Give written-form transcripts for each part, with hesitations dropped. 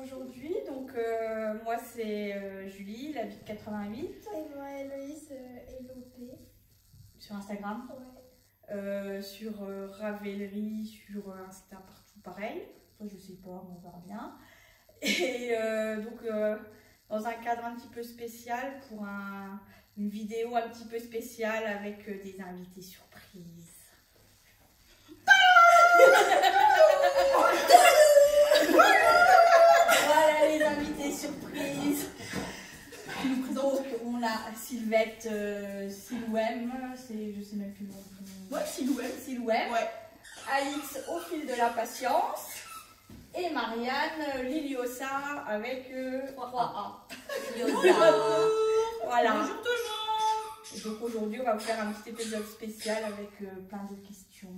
aujourd'hui. Donc moi c'est Julie, la vie de 88. Et moi Héloïse, Elopé. Sur Instagram. Ouais. Sur Ravelry, sur Insta, partout pareil. Toi je sais pas, mais on verra bien. Et donc dans un cadre un petit peu spécial pour une vidéo un petit peu spéciale avec des invités surprises. Voilà les invités surprises. Donc on a Sylvette, Silouem, je sais même plus le nom. Ouais, Silouem. Ouais. Alix au fil de la patience. Et Marianne Liliosa avec 3A. Voilà. Bonjour tout le monde. Et donc aujourd'hui on va vous faire un petit épisode spécial avec plein de questions.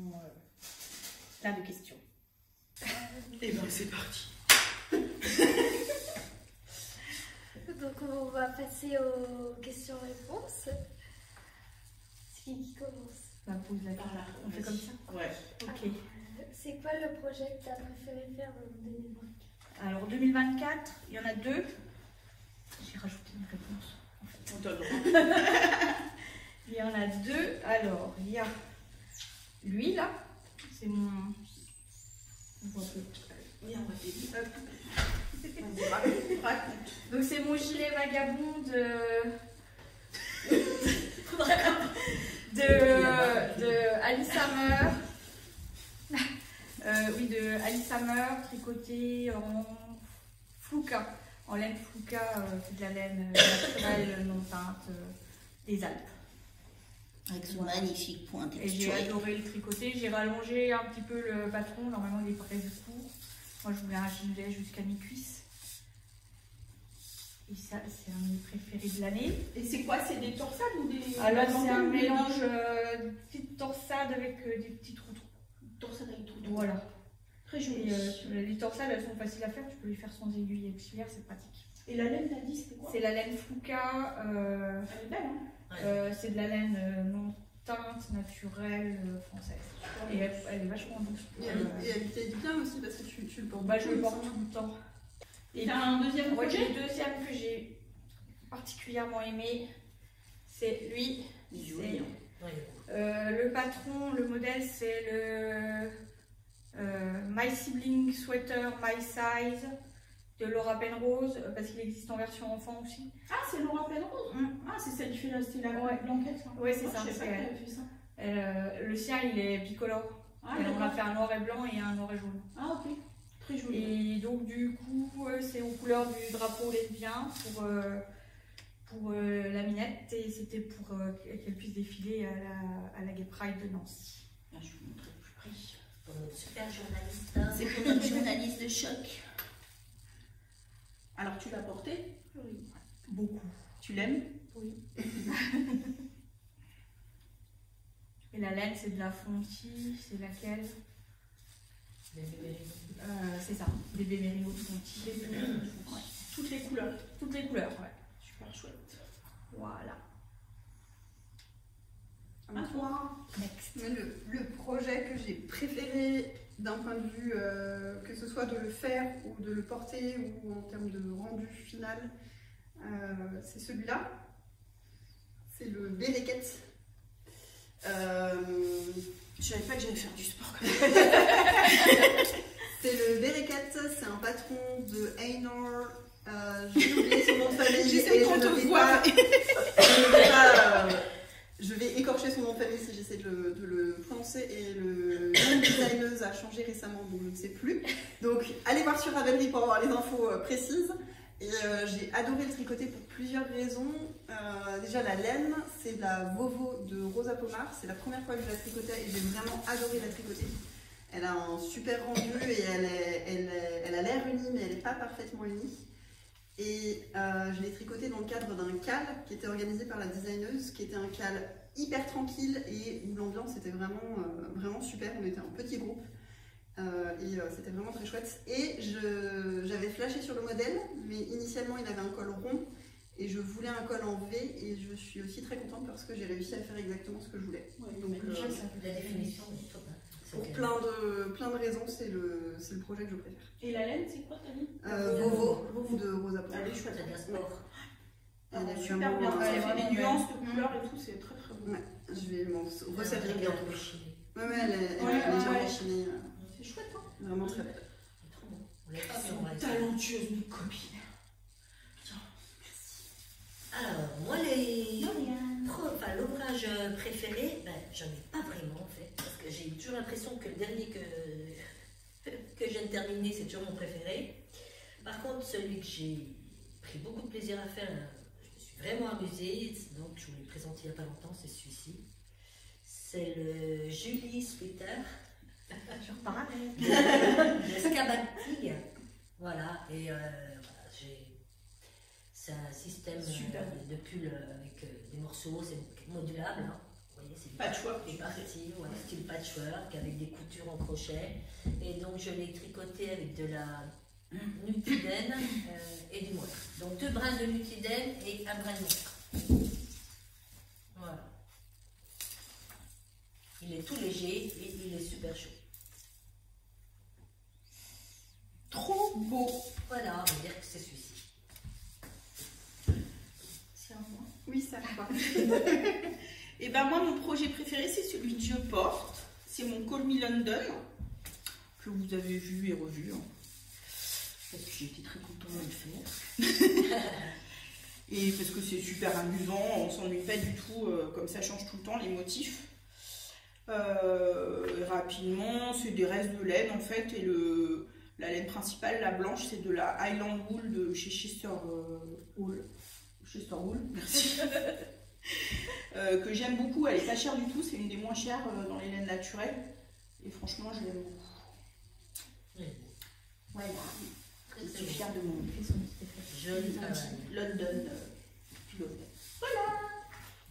Et ben c'est parti. Donc on va passer aux questions-réponses. C'est qui commence? On pose la parole. On fait comme ça? Ouais. Ok. C'est quoi le projet que tu as préféré faire en 2024? Alors 2024, il y en a deux. J'ai rajouté une réponse. En fait. On donne le droit. Il y en a deux. Alors il y a lui là. C'est mon. On voit peu. Oui, on va t'aider. Donc c'est mon gilet vagabond de Alice Hammer. Oui, de Alice Hammer, tricoté en flouka, en laine flouka, c'est de la laine naturelle non teinte des Alpes. Avec son magnifique point Et j'ai adoré le tricoter, j'ai rallongé un petit peu le patron, normalement il est prévu court. Moi je voulais un gilet jusqu'à mi-cuisse. Et ça, c'est un de mes préférés de l'année. Et c'est quoi? C'est des torsades ou des... Alors c'est un mélange de petites torsades avec des petits trous. Torsades avec trous. Voilà. Très joli. Et les torsades, elles sont faciles à faire, tu peux les faire sans aiguille auxiliaire, c'est pratique. Et la laine, t'as dit, c'était quoi? C'est la laine flouka. Elle est belle, hein? C'est de la laine non teinte, naturelle, française. Et elle est vachement douce. Et elle t'aide bien aussi parce que tu le portes. Bah, je le porte tout le temps. Et t'as un deuxième Ouais, projet? le deuxième que j'ai particulièrement aimé, c'est lui. Le patron, le modèle, c'est le My Sibling Sweater My Size de Laura Penrose, parce qu'il existe en version enfant aussi. Ah, c'est Laura Penrose. Ah, c'est celle qui fait la blanquette. Oui, c'est ça. Je sais pas qu'elle a fait ça. Le sien, il est bicolore. Ah, on a fait un noir et blanc et un noir et jaune. Ah, ok. Très joli. Et donc, du coup, c'est aux couleurs du drapeau lesbien pour la minette. Et c'était pour qu'elle puisse défiler à la Gay Pride de Nancy. Je vais vous montrer plus près. Pour notre super journaliste. C'est pour notre journaliste de choc. Alors, tu l'as porté? Oui. Beaucoup. Tu l'aimes? Oui. Et la laine, c'est de la Fonty. C'est laquelle? C'est ça, des bébés mérinos de Fonty. Ouais. Toutes les couleurs. Toutes les couleurs, ouais. Super chouette. Voilà. À toi. Next. Le projet que j'ai préféré d'un point de vue, que ce soit de le faire ou de le porter ou en termes de rendu final, c'est celui-là. C'est le Belleket. Je savais pas que j'allais faire du sport comme C'est le Belleket, c'est un patron de Einor. J'ai oublié son nom de famille. J'essaie qu'on te voit. Je vais écorcher son nom de famille si j'essaie de le prononcer. Et le nom de designeuse a changé récemment, donc je ne sais plus. Donc allez voir sur Ravelry pour avoir les infos précises. Et j'ai adoré le tricoter pour plusieurs raisons. Déjà la laine, c'est de la Vovo de Rosa Pomar. C'est la première fois que je la tricotais et j'ai vraiment adoré la tricoter. Elle a un super rendu et elle a l'air unie mais elle n'est pas parfaitement unie. Et je l'ai tricoté dans le cadre d'un cal qui était organisé par la designeuse, qui était un cal hyper tranquille et où l'ambiance était vraiment super. On était un petit groupe. Et c'était vraiment très chouette. Et j'avais flashé sur le modèle, mais initialement il avait un col rond et je voulais un col en V et je suis aussi très contente parce que j'ai réussi à faire exactement ce que je voulais. Ouais, donc la définition est top. Pour plein de raisons, c'est le projet que je préfère. Et la laine, c'est quoi, t'as dit Vovo de Rosa Polar. Elle est chouette, C'est de la sport. Elle est super vraiment, bien. ouais, Ça fait vraiment des nuances belle. de couleurs et tout, c'est très très beau. Ouais, je vais m'en resservir Avec bientôt. un peu chimie. Ouais, elle est Ouais, légèrement ouais. chinée. C'est chouette, hein. Vraiment très belle. C'est trop bon. On l'a pas Elles vu, on sont va essayer. talentueuses, mes copines. Alors, moi, l'ouvrage préféré, ben, j'en ai pas vraiment en fait, parce que j'ai toujours l'impression que le dernier que je viens de terminer, c'est toujours mon préféré. Par contre, celui que j'ai pris beaucoup de plaisir à faire, je me suis vraiment amusée, donc je vous l'ai présenté il n'y a pas longtemps, c'est celui-ci. C'est le Julie Sweater Je repars avec. de Scabacti. Voilà, et c'est un système Super. de pull avec des morceaux, c'est modulable. Hein. Vous voyez, c'est Patchwork. des parties, ouais, style patchwork, avec des coutures en crochet. Et donc je l'ai tricoté avec de la nutidène et du moire. Donc 2 brins de nutidène et 1 brin de moire. Voilà. Il est tout léger et il est super chaud. Trop beau. Voilà, on va dire que c'est celui-ci. C'est un moi. Oui, ça va. Et ben moi, mon projet préféré, c'est celui que je porte. C'est mon Call Me London, que vous avez vu et revu. Hein. Parce que j'ai été très contente de le faire. Et parce que c'est super amusant, on s'ennuie pas du tout, comme ça change tout le temps les motifs. Rapidement, c'est des restes de laine en fait, et la laine principale, la blanche, c'est de la Highland Wool de chez Chester Wool. Chester Wool, merci. Que j'aime beaucoup, elle est pas chère du tout, c'est une des moins chères dans les laines naturelles. Et franchement, je l'aime beaucoup. Oui. Voilà, Très, je très suis beau. fière de mon Joli un travail. petit London piloté.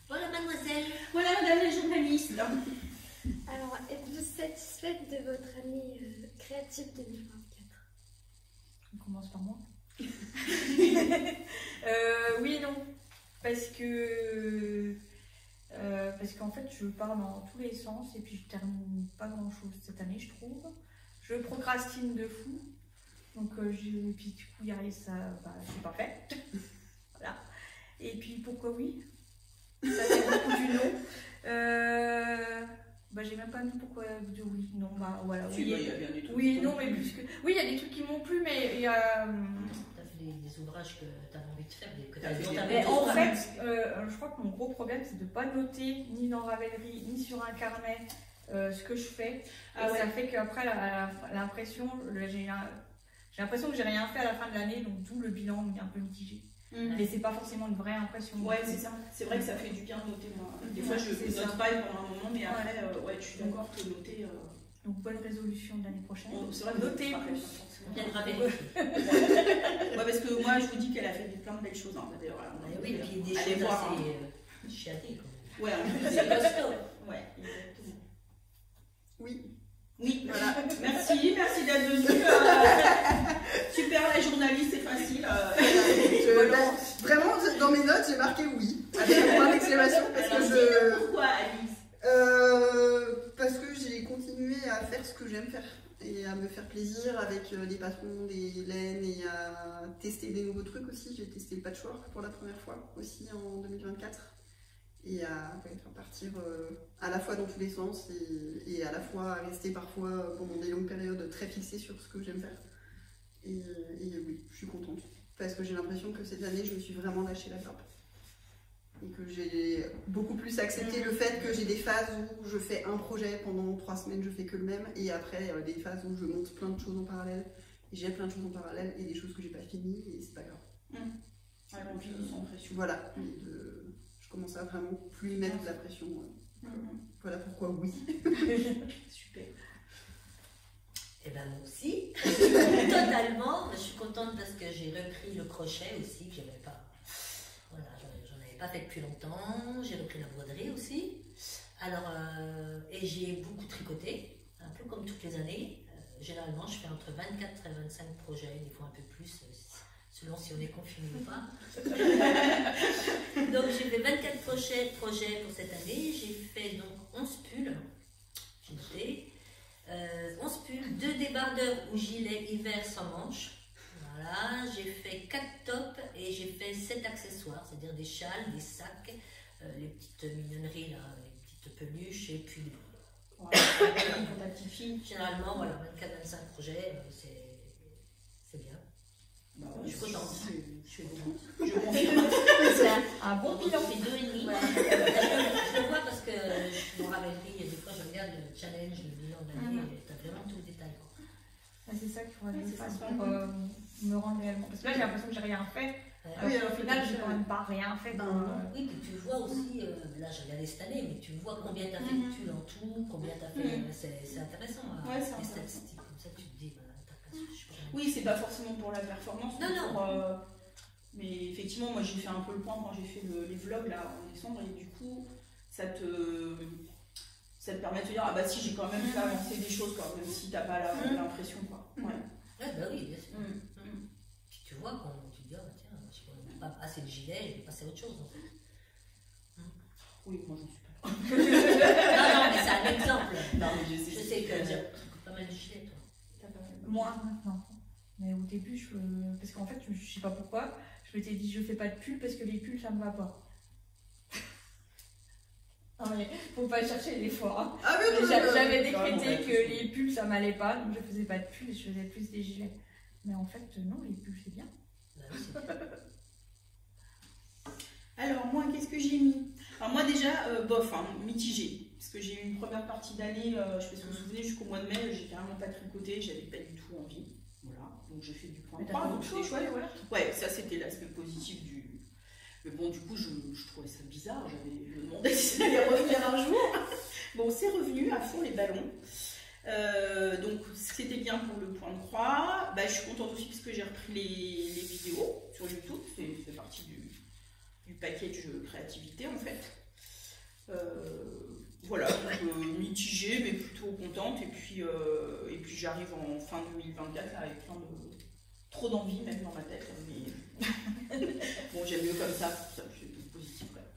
Voilà, mademoiselle. Voilà, madame la journaliste. Alors, êtes-vous satisfaite de votre année créative 2024? On commence par moi. Oui et non. Parce qu'en fait, je pars dans tous les sens et puis je termine pas grand chose cette année, je trouve. Je procrastine de fou. Donc, et puis du coup, ça, c'est pas fait. Voilà. Et puis, pourquoi oui? Ça fait beaucoup du non. J'ai même pas mis pourquoi du oui. Non, voilà. Si, Oui, bah, il y a bien des trucs oui qui non, t'ont mais plu. plus que. Oui, il y a des trucs qui m'ont plu, mais il y a. T'as fait des ouvrages que t'avais envie de faire, que T'as t'as fait vu des- dans ta Mais maison. en fait, je crois que mon gros problème, c'est de ne pas noter ni dans Ravelry, ni sur un carnet ce que je fais. Ah Et ouais. ça fait qu'après, l'impression, j'ai l'impression que j'ai rien fait à la fin de l'année, donc d'où le bilan est un peu mitigé. Mais c'est pas forcément une vraie impression. Ouais, c'est ça. C'est vrai que ça fait du bien de noter. Moi. Des fois, Ouais, je c'est note ça. pas pendant un moment, mais après, je suis d'accord que noter. Donc bonne résolution de l'année prochaine. C'est vrai que Noter noter plus. Bien gravé. Ouais, parce que moi, je vous dis qu'elle a fait plein de belles choses. Hein. D'ailleurs, Oui, et puis des allez choses voir. assez chiadées. Quand Ouais, en même. plus, C'est costaud. ouais, exactement. Oui. Oui, voilà. Merci d'être venue. Super, la journaliste, c'est facile. Vraiment, dans mes notes, j'ai marqué oui, avec un point d'exclamation, parce Alors, que je... Pourquoi, Alice? Parce que j'ai continué à faire ce que j'aime faire et à me faire plaisir avec les patrons, les laines et à tester des nouveaux trucs aussi. J'ai testé le patchwork pour la première fois aussi en 2024 et à faire partir à la fois dans tous les sens et à la fois à rester parfois pendant des longues périodes très fixée sur ce que j'aime faire. Et oui, je suis contente parce que j'ai l'impression que cette année je me suis vraiment lâché la grappe. Et que j'ai beaucoup plus accepté le fait que j'ai des phases où je fais un projet pendant 3 semaines, je fais que le même, et après des phases où je monte plein de choses en parallèle, et j'ai plein de choses en parallèle, et des choses que j'ai pas finies, et c'est pas grave. Ouais, donc, sans pression. Voilà, je commence à vraiment plus y mettre de la pression. Voilà pourquoi oui. Super. Et ben moi aussi, totalement. Je suis contente parce que j'ai repris le crochet aussi, que j'avais pas. Voilà, j'en avais pas fait depuis longtemps. J'ai repris la broderie aussi. Alors, et j'ai beaucoup tricoté, un peu comme toutes les années. Généralement, je fais entre 24 et 25 projets, des fois un peu plus, selon si on est confiné ou pas. Donc, j'ai fait 24 projets pour cette année. J'ai fait donc 11 pulls, j'ai noté. 11 pulls, 2 débardeurs ou gilets hiver sans manches. Voilà, j'ai fait 4 tops et j'ai fait 7 accessoires, c'est-à-dire des châles, des sacs, les petites mignonneries, là, les petites peluches et puis des boules. Voilà, pour ta petite fille. Généralement, voilà, 24-25 projets, c'est bien. Bah, Je suis contente. Je confirme. C'est un bon bilan. C'est 2,5. Ouais. Je le vois parce que je me rappelle, des fois je regarde le challenge, le bilan de l'année, et tu as vraiment tout le détail. C'est ça qu'il faudrait que je fasse pour me rendre réellement. Parce que là, j'ai l'impression que j'ai rien fait. Oui, alors Au final, j'ai quand même pas rien fait. Oui, puis tu vois aussi, là j'ai regardé cette année, mais tu vois combien tu as fait de tulle en tout, combien tu as fait. C'est intéressant, Ouais, c'est les intéressant. statistiques. Comme ça, tu te dis, je sais pas. Oui, c'est pas forcément pour la performance. Non, non. Mais effectivement, moi j'ai fait un peu le point quand j'ai fait les vlogs là en décembre et du coup, ça te permet de te dire ah bah si j'ai quand même fait avancer des choses quoi, même si t'as pas l'impression quoi. Ouais. Ouais, bah oui, bien sûr. Puis tu vois quand tu te dis, oh, tiens, je n'ai pas assez de gilet, je vais passer à autre chose en fait. Oui, moi j'en suis pas. Non, mais c'est un exemple. Non, mais Je sais que tu as pas mal de gilets, toi. Moi, maintenant. Mais au début, parce qu'en fait, je sais pas pourquoi, je m'étais dit je fais pas de pull parce que les pulls ça me va pas. Non mais faut pas chercher l'effort. Hein. Ah oui, J'avais décrété que les pulls ça m'allait pas, donc je faisais pas de pulls et je faisais plus des gilets. Mais en fait, non, les pulls c'est bien. Bah oui, c'est bien. Alors moi, qu'est-ce que j'ai mis? Alors moi déjà, bof, mitigé. Parce que j'ai eu une première partie d'année, je sais pas si vous vous souvenez, jusqu'au mois de mai, j'ai carrément pas tricoté, j'avais pas du tout envie. Voilà, donc j'ai fait du point 3, donc c'était chouette. Ouais, ça c'était l'aspect positif du... Mais bon, du coup, je trouvais ça bizarre, je me demandais si ça allait revenir un jour. Bon, c'est revenu à fond les ballons. Donc c'était bien pour le point de croix. Bah, je suis contente aussi parce que j'ai repris les vidéos sur YouTube, c'est fait partie du package créativité en fait. Voilà, donc mitigée mais plutôt contente et puis j'arrive en fin 2024 là, avec trop d'envie même dans ma tête mais bon j'aime mieux comme ça je suis positif quand même.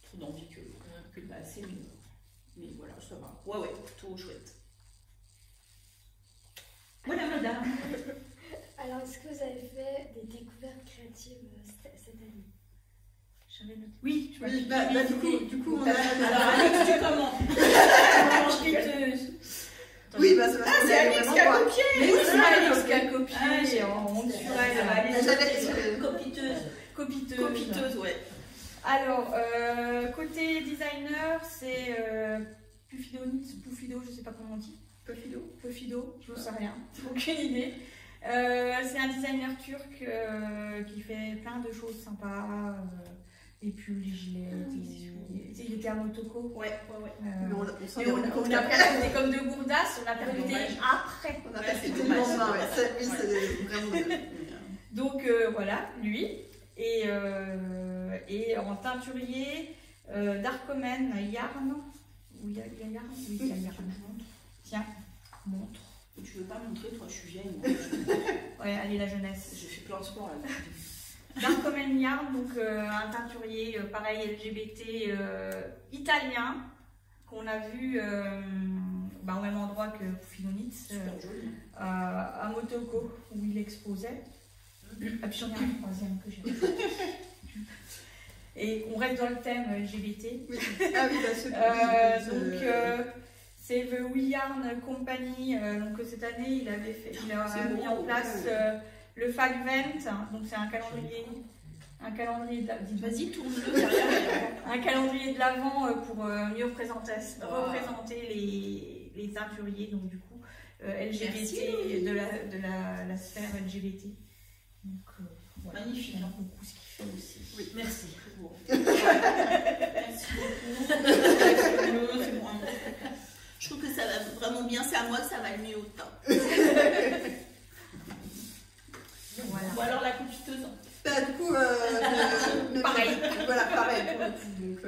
Trop d'envie que pas assez mais voilà ça va. Ouais plutôt chouette. Voilà madame. Alors, est-ce que vous avez fait des découvertes créatives cette année? Oui, tu vois. Oui, du coup, on a. Alors Alex tu commences. Oui, bah c'est parce que c'est Alex qui a copié. Mais oui, c'est Alex qui a copié. j'ai honte sur elle. Copiteuse, ouais. Alors, côté designer, c'est Pufido, je sais pas comment on dit. Pufido, je ne sais rien, aucune idée. C'est un designer turc qui fait plein de choses sympas. Les pulls, les gilets, il était à Motoko. Ouais. On a percuté comme deux gourdasses, on a percuté après. On a fait tellement bien, ouais. C'est vraiment bien. Donc voilà, lui. Et en teinturier, Darkomen Yarn. Oui, il y a Yarn. Oui, il y a Yarn. Tiens, montre. Tu veux pas montrer, toi, je suis vieille. Ouais, allez, la jeunesse. J'ai fait plein de sport là. Darkomen Yarn, donc un teinturier pareil LGBT italien qu'on a vu au même endroit que Pufinonitz, à Motoko où il exposait. Ah, puis j'en ai un troisième que j'ai vu. Et on reste dans le thème LGBT. Oui. Ah oui, celui c'est The We Yarn Company. Donc cette année, il a mis en place le Fagvent. Donc c'est un calendrier de la... Vas-y, tourne-le derrière. Un calendrier de l'Avent pour mieux représenter les teinturiers. Donc du coup, LGBT de la sphère LGBT. Donc, voilà. Magnifique. J'aime beaucoup ce qu'il fait aussi. Oui, merci. Merci beaucoup. Je trouve que ça va vraiment bien, c'est à moi que ça va le mieux autant. Voilà. Ou alors la copiteuse. Bah, du coup, Pareil. Voilà, pareil pour le coup. Donc,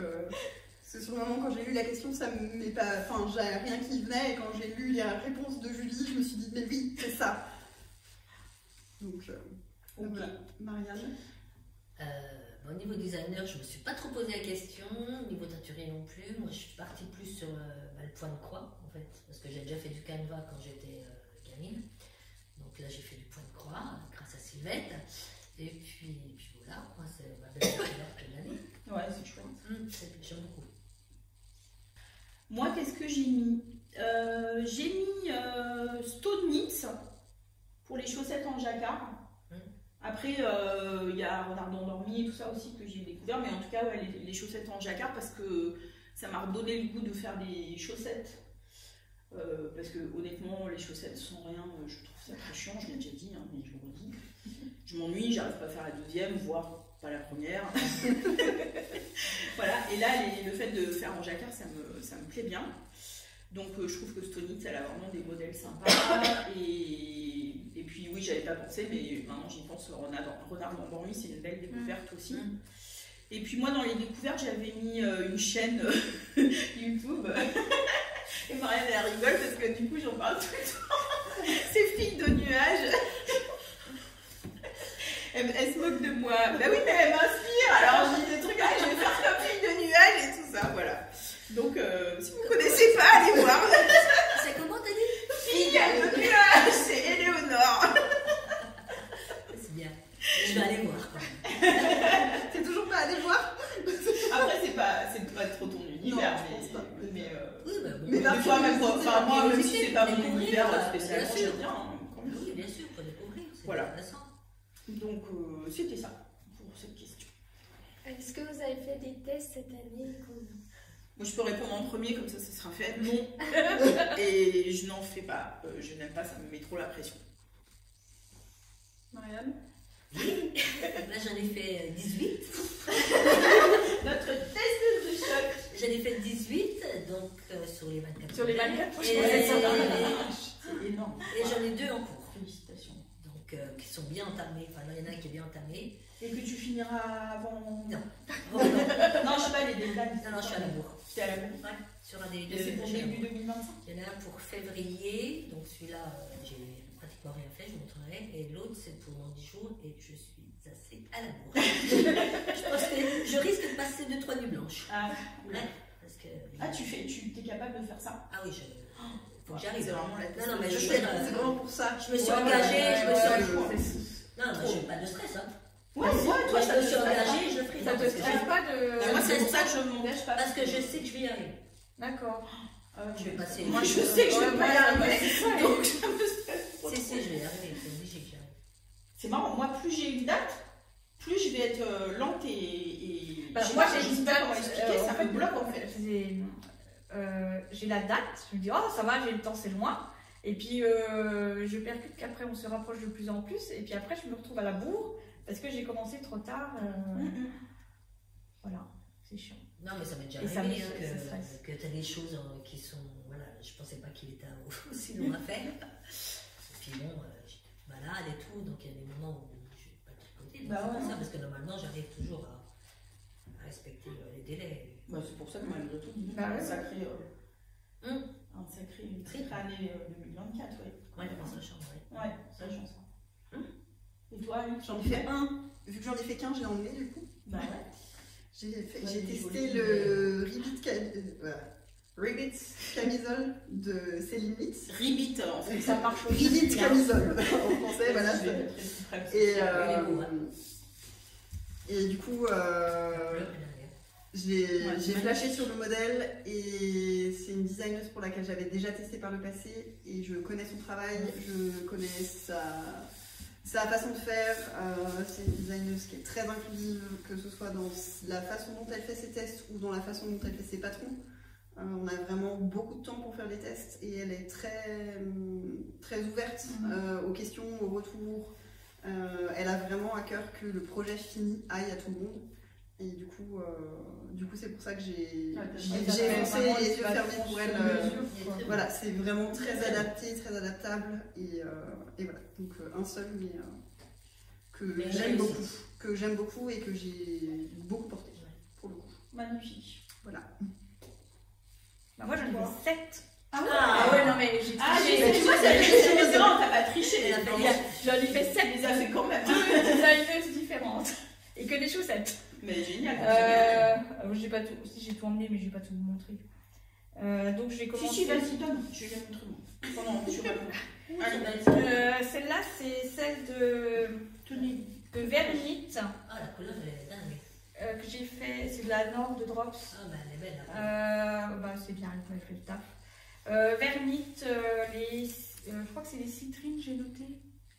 parce que sur le moment, quand j'ai lu la question, ça m'est pas. Enfin, j'avais rien qui venait, et quand j'ai lu les réponses de Julie, je me suis dit, mais oui, c'est ça. Donc, ok. voilà. Marianne. Au niveau designer, je ne me suis pas trop posé la question. Au niveau teinturier non plus. Moi, je suis partie plus sur le point de croix, en fait. Parce que j'ai déjà fait du canevas quand j'étais gamine. Donc là, j'ai fait du point de croix grâce à Sylvette. Et puis voilà, moi, c'est ma belle couleur de l'année. Ouais, c'est chouette. J'aime beaucoup. Moi, qu'est-ce que j'ai mis? J'ai mis Stone Knits pour les chaussettes en jacquard. Après, il y a Renard endormi et tout ça aussi que j'ai découvert, mais en tout cas, ouais, les chaussettes en jacquard parce que ça m'a redonné le goût de faire des chaussettes. Parce que honnêtement, les chaussettes sans rien, je trouve ça très chiant, je l'ai déjà dit, hein, mais je le redis. Je m'ennuie, j'arrive pas à faire la deuxième, voire pas la première. Voilà, et là, le fait de faire en jacquard, ça me plaît bien. Donc je trouve que Stone Knits, elle a vraiment des modèles sympas. Et puis oui, j'avais pas pensé, mais maintenant j'y pense, Renard endormi, c'est une belle découverte aussi. Et puis moi, dans les découvertes, j'avais mis une chaîne YouTube. Et Marianne, elle rigole parce que du coup, j'en parle tout le temps. Ces filles de nuages. Elle se moque de moi. Bah oui, mais elle m'inspire. Alors je dis des trucs, je vais faire comme fille de nuages et tout ça, voilà. Donc, si vous ne connaissez pas, allez voir. C'est comment t'as dit? Fille de nuages, c'est Éléonore. C'est bien. Je vais aller voir. C'est toujours pas aller voir. Après, c'est pas trop ton univers, non, je pense pas. Mais des fois, même moi, même si c'est pas mon découvrir, univers spécialement, bien sûr. j'aime bien. Hein, quand même. Oui, bien sûr, il faut découvrir. C'est Voilà. intéressant. Donc, c'était ça pour cette question. Est-ce que vous avez fait des tests cette année? Moi, je peux répondre en premier, comme ça sera fait. Non. Et je n'en fais pas. Je n'aime pas, ça me met trop la pression. Marianne? Là, j'en ai fait 18. Notre test de choc. J'en ai fait 18, donc sur les 24. Sur les 24, Et, C'est énorme. et j'en ai 2 en cours. Félicitations. Donc, qui sont bien entamés. Enfin, il y en a un qui est bien entamé. Et que tu finiras avant. Non. Non, je sais pas, les deadlines. Non, je suis à la bourre. C'était à la bourre. Ouais, sur un des Et deux. c'est pour je suis à la début bourre. 2025. Il y en a un pour février, donc celui-là, j'ai pratiquement rien fait, je vous montrerai. Et l'autre, c'est pour dans 10 jours, et je suis assez à la bourre. Je pense que je risque de passer 2-3 nuits blanches. Ah, Ouais, parce que... tu es capable de faire ça? Ah oui, faut que j'arrive. C'est vraiment la Non, non, mais test je de vais choc. C'est vraiment pour ça. Je me suis Ouais, engagée, ouais, je me suis... ouais, Non, moi, je n'ai pas de stress, hein. Ouais, Toi, je me suis engagée, je le ferai. Ça te stresse pas de. Moi, c'est pour ça que je ne m'engage pas. Parce que je sais que je vais y arriver. D'accord. Je vais passer... Moi, je sais que je vais pas y arriver. Donc, je me stresse. Si, je vais y arriver, c'est obligé que j'y arrive. C'est marrant, moi, plus j'ai une date, plus je vais être lente et... Bah, je sais moi, pas, j'ai je une sais pas date. comment expliquer, ça me bloque en fait. J'ai la date, je me dis, oh ça va, j'ai le temps, c'est loin. Et puis je percute qu'après on se rapproche de plus en plus. Et puis après, je me retrouve à la bourre parce que j'ai commencé trop tard. Voilà, c'est chiant. Non, mais ça m'est déjà Et ça arrivé me- ça stresse. que tu as des choses qui sont. Voilà, je pensais pas qu'il était aussi long à faire. Et puis bon, j'étais malade et tout, donc il y a des moments où je n'ai pas tricoté. Bah ouais. Ça, parce que normalement, j'arrive toujours à respecter les délais. Bah, c'est pour ça que malgré tout, Bah ouais. une sacrée année 2024, oui. Ouais, ça change, ouais. Ouais, ça change ça. Et toi, Luc, J'en ai fait un. Vu que j'en ai fait qu'un, je l'ai emmené du coup. Bah ouais. J'ai Ouais, testé joli. le Ribbit camisole de Céline Litz. Ribbit en fait. Ça marche aussi. Ribbit bien. camisole en français, voilà. Je vais mettre une crème. Et, Il est beau, hein. et du coup, Bleu, derrière. j'ai flashé sur le modèle et c'est une designeuse pour laquelle j'avais déjà testé par le passé et je connais son travail, je connais sa façon de faire. C'est une designeuse qui est très inclusive, que ce soit dans la façon dont elle fait ses tests ou dans la façon dont elle fait ses patrons. On a vraiment beaucoup de temps pour faire les tests et elle est très ouverte aux questions, aux retours. Elle a vraiment à cœur que le projet fini aille à tout le monde. Et du coup c'est pour ça que j'ai foncé les yeux fermés pour elle. Voilà, c'est vraiment très adapté, très adaptable. Et voilà, donc un seul, mais Mais j'aime beaucoup et que j'ai beaucoup porté, pour le coup. Magnifique. Voilà. Bah, moi j'en ai fait 7. Ah ouais, non mais j'ai Ah, triché. mais tu vois, c'est différent, t'as pas triché. Elle a fait J'en ai fait 7. Mais ça fait quand même. Deux designeuses différentes. Et que des chaussettes. Mais génial. J'ai pas tout, si j'ai tout emmené, mais je vais pas tout vous montrer. Donc je vais commencer. Si, vas-y, donne. Je vais montrer moi. Pendant que tu réponds. Celle-là, c'est celle de Vernit Ah, la couleur, elle est dingue. que j'ai fait. C'est de la Nord de Drops. Ah, bah, elle est belle. Là. C'est bien, elle m'a fait le taf. Vernit, je crois que c'est les citrines, j'ai noté.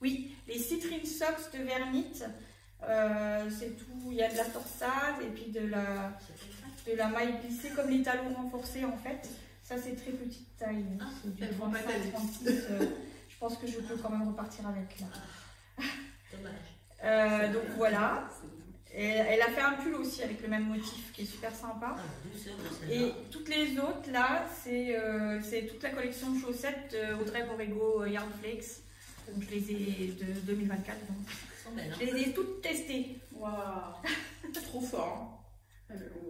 Oui, les citrines socks de Vernit. C'est tout. Il y a de la torsade et puis de la maille plissée comme les talons renforcés en fait. Ça c'est très petite taille. C'est du 35-36. Je pense que je peux quand même repartir avec là. Dommage. Donc voilà. Et elle a fait un pull aussi avec le même motif qui est super sympa. Ah, douceur, Et toutes les autres là, c'est toute la collection de chaussettes Audrey Borrego Yarnflex. Donc je les ai de 2024. Donc. Elles sont belles. Je les ai toutes testées. Waouh. Trop fort.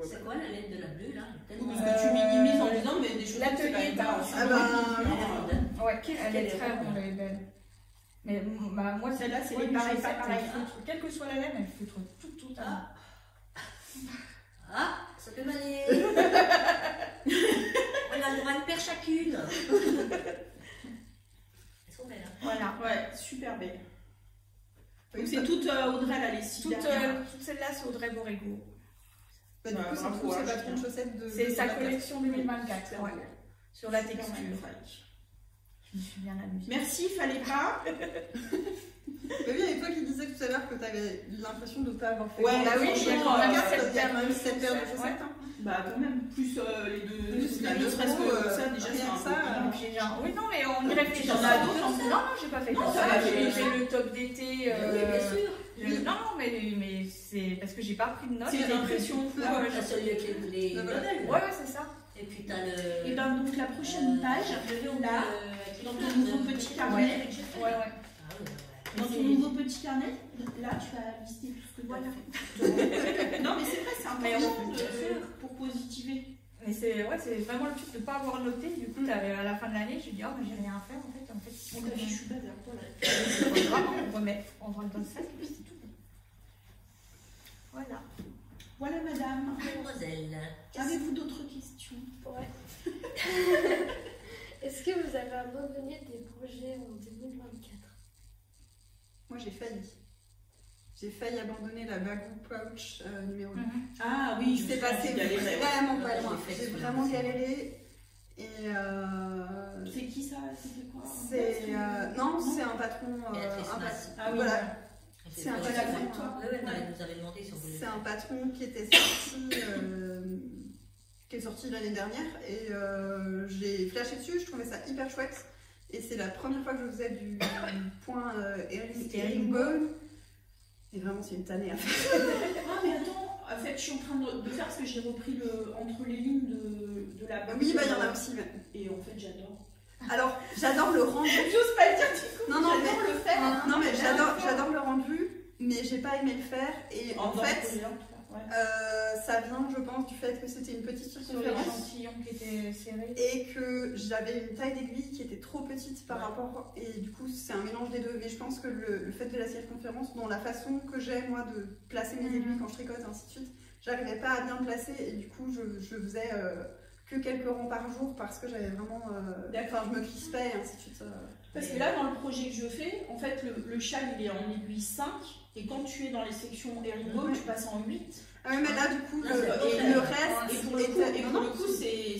C'est quoi la laine de la bleue là? Parce que tu minimises en disant, mais des choses l'atelier est Ah bah, ouais, elle est très ronde, elle est belle. Mais moi, Celle-là, c'est les les pareils, pas pareil. Quelle que soit la laine, elle feutre tout à l'heure. Ah, ça peut manier. On a le droit à une paire chacune. Elles sont belles. Hein. Voilà. Ouais, super belle. Donc c'est toute Audrey là, les six dernières. Toutes celles-là, c'est Audrey Borrego. Bah, du coup, c'est bravo, tous ces je patrons de tiens. chaussettes de. C'est sa 2024. collection 2024. Ouais. Sur la Super texture. magnifique. Je me suis bien amusée. Merci, fallait pas. Mais oui, avec toi qui disais tout à l'heure que tu avais l'impression de ne pas avoir fait. Ouais, bah oui, franchement, il y a quand même il y a quand même 7 paires de chaussettes. Ouais. Hein. Bah quand même, plus les deux, Plus la les ne serait-ce micros, que ça, déjà rien c'est un que ça, peu Donc, j'ai bien- Oui, non, mais on y réfléchit. T'en as d'autres en Non, non, j'ai pas fait que Non, ça. ça, J'ai j'ai- le top d'été. Oui, bien sûr. Non, mais c'est parce que j'ai pas pris de notes. C'est l'impression. Ouais, T'as celui avec les modèles. ouais, c'est ça. Et puis t'as le. Et ben donc la prochaine page, là, dans ton nouveau petit carnet. Ouais, ouais. Ah oui, ouais. Dans ton nouveau petit carnet, là tu vas lister tout ce que tu as fait. Non mais c'est vrai, c'est Mais important on- pour positiver. Mais c'est vraiment le truc de ne pas avoir noté. Du coup, à la fin de l'année, j'ai dit, oh, mais j'ai rien à faire en fait. On a fichu bazar, voilà. Vraiment, on rentre dans le sac et puis c'est tout. Voilà. Voilà madame. Mademoiselle. Avez-vous d'autres questions? Ouais. Est-ce que vous avez abandonné des projets en 2024? Moi, j'ai failli. J'ai failli abandonner la Bagou Pouch numéro 2. Ah oui, je C'est sais passé galérer. vraiment pas Ouais, loin. j'ai fait J'ai celui-là vraiment aussi. galéré. Et C'est qui ça? C'était quoi? non, c'est un patron. Béatrice un Masse. patron- Ah oui, voilà. C'est un peu peu la fête, toi. Oui, oui, elle nous avait demandé si on voulait. C'est un patron qui était sorti, qui est sorti l'année dernière. Et j'ai flashé dessus. Je trouvais ça hyper chouette. Et c'est la première fois que je faisais du point herringbone. Et vraiment, c'est une tannée à faire. Ah mais attends, en fait je suis en train de faire parce que j'ai repris entre les lignes de la Oui, bah il y en a aussi. Mais... Et en fait j'adore. Alors, j'adore le rendu. J'ose pas le dire du coup. Non, non, j'adore le faire. Non, mais j'adore le rendu, mais j'ai pas aimé le faire. Et en fait, ça vient, je pense, du fait que c'était une petite Sur circonférence l'échantillon qui était serré. et que j'avais une taille d'aiguille qui était trop petite par rapport. Et du coup, c'est un mélange des deux. Mais je pense que le fait de la circonférence, dans la façon que j'ai, moi, de placer mes aiguilles quand je tricote, et ainsi de suite, j'arrivais pas à bien placer. Et du coup, je faisais que quelques rangs par jour parce que j'avais vraiment. Enfin, je me crispais et ainsi de suite. Parce que là, dans le projet que je fais, en fait, le châle il est en aiguille 5, et quand tu es dans les sections herringbone, tu passes en 8. Ah oui, mais là, du coup, Là, le reste. Et pour le coup,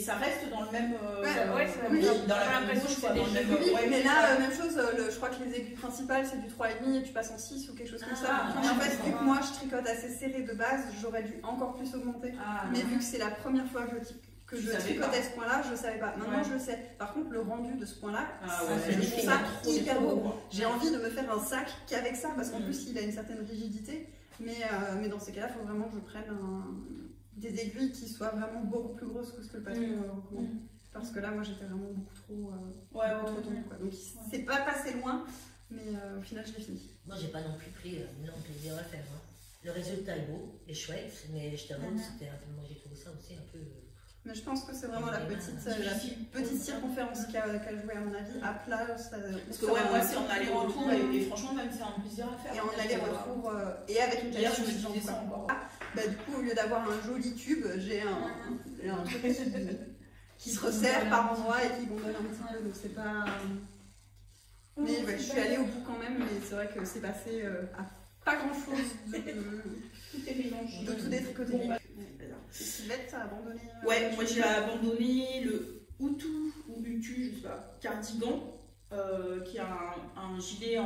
ça reste dans le même. oui, dans la j'ai même l'impression couche, que quoi, c'est dans le des même. jeux. Oui, mais là, même chose, je crois que les aiguilles principales c'est du 3,5 et tu passes en 6 ou quelque chose comme ça. Et en fait, vu que moi je tricote assez serré de base, j'aurais dû encore plus augmenter. Ah, Mais vu que c'est la première fois que Tu je savais tricotais pas. ce point-là, je savais pas. Maintenant Ouais. je le sais. Par contre, le rendu de ce point-là, Ah je trouve ça hyper beau. quoi. J'ai envie de me faire un sac qu'avec ça parce qu'en plus il a une certaine rigidité. Mais dans ces cas-là, il faut vraiment que je prenne des aiguilles qui soient vraiment beaucoup plus grosses que ce que le patron recommande. Parce que là, moi j'étais vraiment beaucoup trop tendue, quoi. Donc c'est pas passé loin, mais au final je l'ai fini. Moi, j'ai pas non plus pris énorme plaisir à le faire. Hein. Le résultat est beau et chouette, mais je t'avoue que c'était un peu. Moi, j'ai trouvé ça aussi un peu. Mais je pense que c'est vraiment la petite circonférence qui a joué, à mon avis. À plat, ça. Parce que ouais, moi, c'est en aller-retour et franchement, même c'est un plaisir à faire. Et en aller-retour, et avec une Hier, je qualité me de disais ça encore. Bah, du coup, au lieu d'avoir un joli tube, j'ai un truc qui se resserre par endroits et qui gonfle un petit peu. Donc c'est pas. Mais ouais, je suis allée au bout quand même, mais c'est vrai que c'est passé à pas grand chose Tout est mélangé. de tout détricoter. Et Sylvette, t'as abandonné Ouais, moi j'ai abandonné le Hutu ou Utu, je sais pas, cardigan, qui a un gilet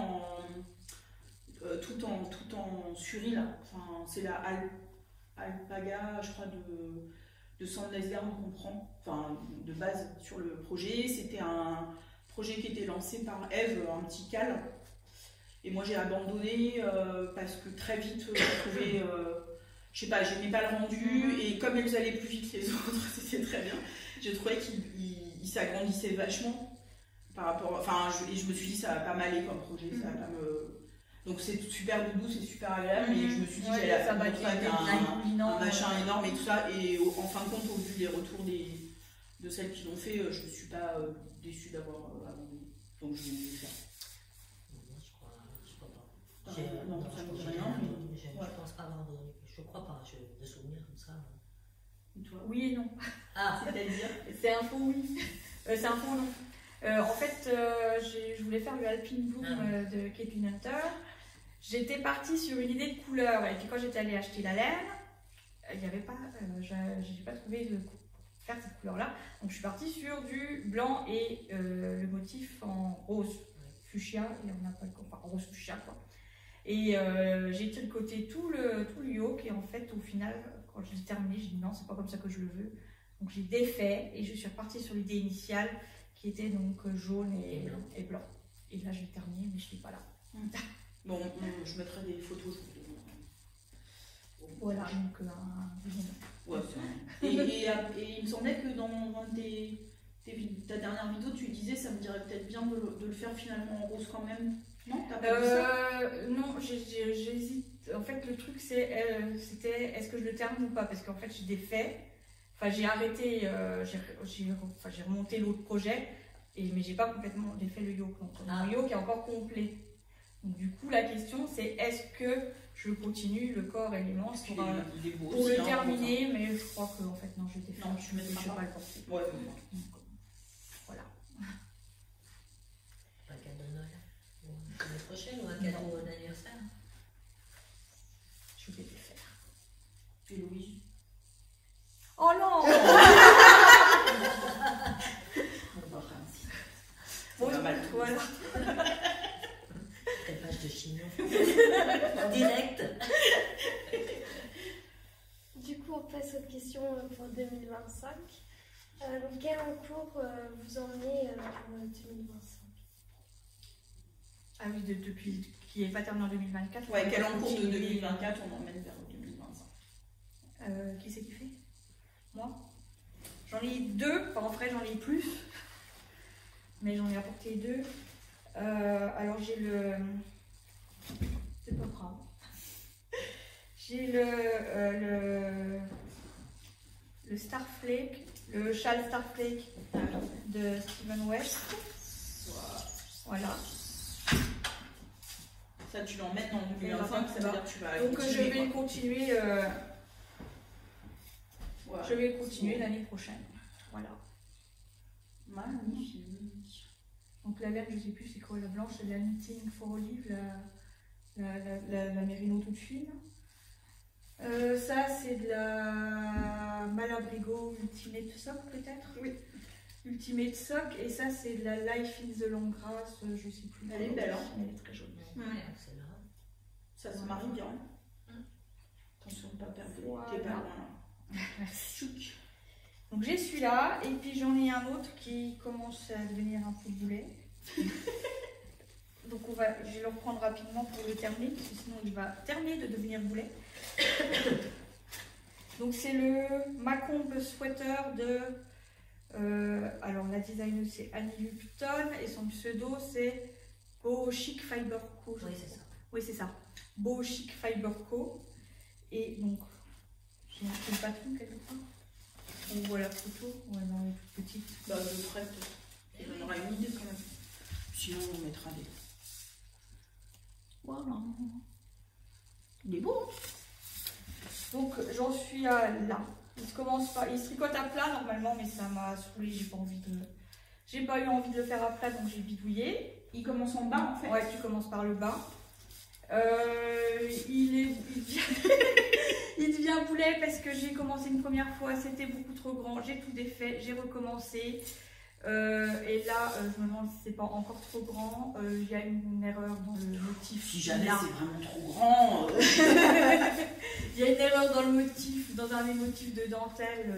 tout en suri là. Enfin, c'est la alpaga, je crois, de Sandnesgarn qu'on prend, enfin de base sur le projet. C'était un projet qui était lancé par Eve, un petit cal. Et moi j'ai abandonné parce que très vite je trouvais, je sais pas, j'aimais pas le rendu et comme elles allaient plus vite que les autres, c'était très bien. Je trouvais qu'il s'agrandissait vachement par rapport, enfin, et je me suis dit ça va pas m'aller comme projet, ça va pas me. Donc c'est super doudou, c'est super agréable, mais je me suis dit Ouais, j'allais ça va avec un machin énorme et tout ça. Et en fin de compte, au vu des retours de celles qui l'ont fait, je ne suis pas déçue d'avoir abandonné. Donc je vais le faire. Je crois pas. Non, ça me dit rien. Je pense pas avoir abandonné. Je crois pas, j'ai des souvenirs comme ça. Et toi? Oui et non. Ah, C'est-à-dire? C'est un faux oui. C'est un faux non. En fait, je voulais faire le Alpine Bloom de Caitlin Hunter. J'étais partie sur une idée de couleur. Et puis quand j'étais allée acheter la laine, il n'y avait pas, j'ai pas trouvé de faire cette couleur-là. Donc je suis partie sur du blanc et le motif en rose fuchsia. Et on n'a pas enfin rose fuchsia quoi. Et j'ai tricoté tout le yoke et en fait au final quand je l'ai terminé j'ai dit non c'est pas comme ça que je le veux, donc j'ai défait et je suis repartie sur l'idée initiale qui était donc jaune et blanc. Et là j'ai terminé mais je suis pas là. Bon, je mettrai des photos. Voilà donc ouais, et il me semblait que dans ta dernière vidéo tu disais ça me dirait peut-être bien de le faire finalement en rose quand même. Non, t'as pas dit ça? Non, j'hésite. En fait, le truc, c'était est-ce que je le termine ou pas? Parce qu'en fait, j'ai défait. Enfin, j'ai arrêté, j'ai remonté l'autre projet, mais j'ai pas complètement défait le yoke. Donc, le yoke est encore complet. Donc, du coup, la question, c'est est-ce que je continue le corps et les manches pour aussi, le terminer? Mais je crois que, en fait, non, je défais. Non, je vais pas le porter. Ouais, voilà. un cadeau de Noël. L'année prochaine ou un cadeau d'anniversaire? Je vais le faire. Et Louise? Oh non! Bon, pas mal. Voilà. Crépage de chignon. Direct. Du coup, on passe aux questions pour 2025. Donc, quel cours vous emmenez pour 2025? Ah oui, depuis qui n'est pas terminé en 2024. Ouais, quel encours de 2024 on emmène vers 2025? Qui c'est qui fait? Moi? J'en ai 2, enfin en vrai j'en ai plus, mais j'en ai apporté 2. Alors j'ai le... C'est pas grave. J'ai le Starflake, le châle Starflake de Steven West. Voilà. Ça, tu l'emmènes en 2025, ça veut dire que tu vas donc continuer, je vais continuer. Ouais. Je vais continuer l'année prochaine. Voilà. Magnifique. Donc la laine, je sais plus c'est quoi la blanche, c'est la Knitting for Olive, la mérino toute fine. Ça c'est de la Malabrigo Ultimate Sock peut-être. Oui. Ultimate Sock, et ça c'est de la Life in the Long Grass, je sais plus. Elle est belle, hein. Elle est très jolie. C'est là. Ça se marie bien. Attention de ne pas perdre Voilà. tes parents. Merci. Donc j'ai celui-là, et puis j'en ai un autre qui commence à devenir un peu boulet. Donc je vais le reprendre rapidement pour le terminer, parce que sinon il va terminer de devenir boulet. Donc c'est le Macomb Sweater de... alors la designer c'est Annie Lupton, et son pseudo c'est Beau Chic Fiber Co. Oui, c'est ça. Oui, c'est ça. Beau Chic Fiber Co. Et donc, j'ai marqué le patron quelque part. On voit la photo. Ouais, non, elle est toute petite. Bah, de près, peut-être. Il en aura une idée quand même. Sinon, on mettra des. Voilà. Il est beau. Donc j'en suis à là. Il se commence pas, il se tricote à plat normalement, mais ça m'a saoulé. J'ai pas eu envie de le faire à plat, donc j'ai bidouillé. Il commence en bas en fait. Ouais, tu commences par le bas. Il devient boulet parce que j'ai commencé une première fois, c'était beaucoup trop grand. J'ai tout défait, j'ai recommencé. Et là, je me demande si c'est pas encore trop grand. Il y a une erreur dans le motif. Si jamais là. c'est vraiment trop grand. Il y a une erreur dans le motif, dans un des motifs de dentelle.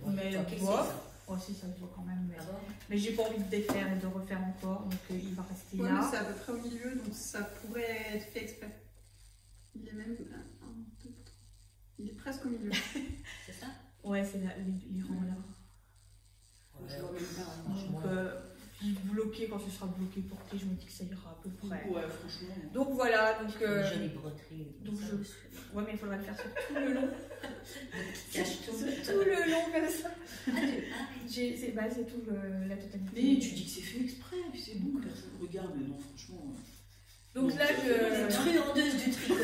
Mais bon, si ça se voit quand même. Mais j'ai pas envie de défaire et de refaire encore, donc il va rester Ouais, là. mais c'est à peu près au milieu, donc ça pourrait être fait exprès. Il est même. Il est presque au milieu. C'est ça? Ouais, c'est les rangs là. Donc, bloqué, quand ce sera bloqué porté, je me dis que ça ira à peu près. Ouais, franchement. Donc voilà, donc. Une jolie broderie. Donc ouais, mais il faudra le faire sur tout le long. Cache tout. Tout le long comme ça. C'est tout la totalité. Mais tu dis que c'est fait exprès, puis c'est bon, personne regarde, mais non, franchement. Donc là, je. Truandeuse du tricot.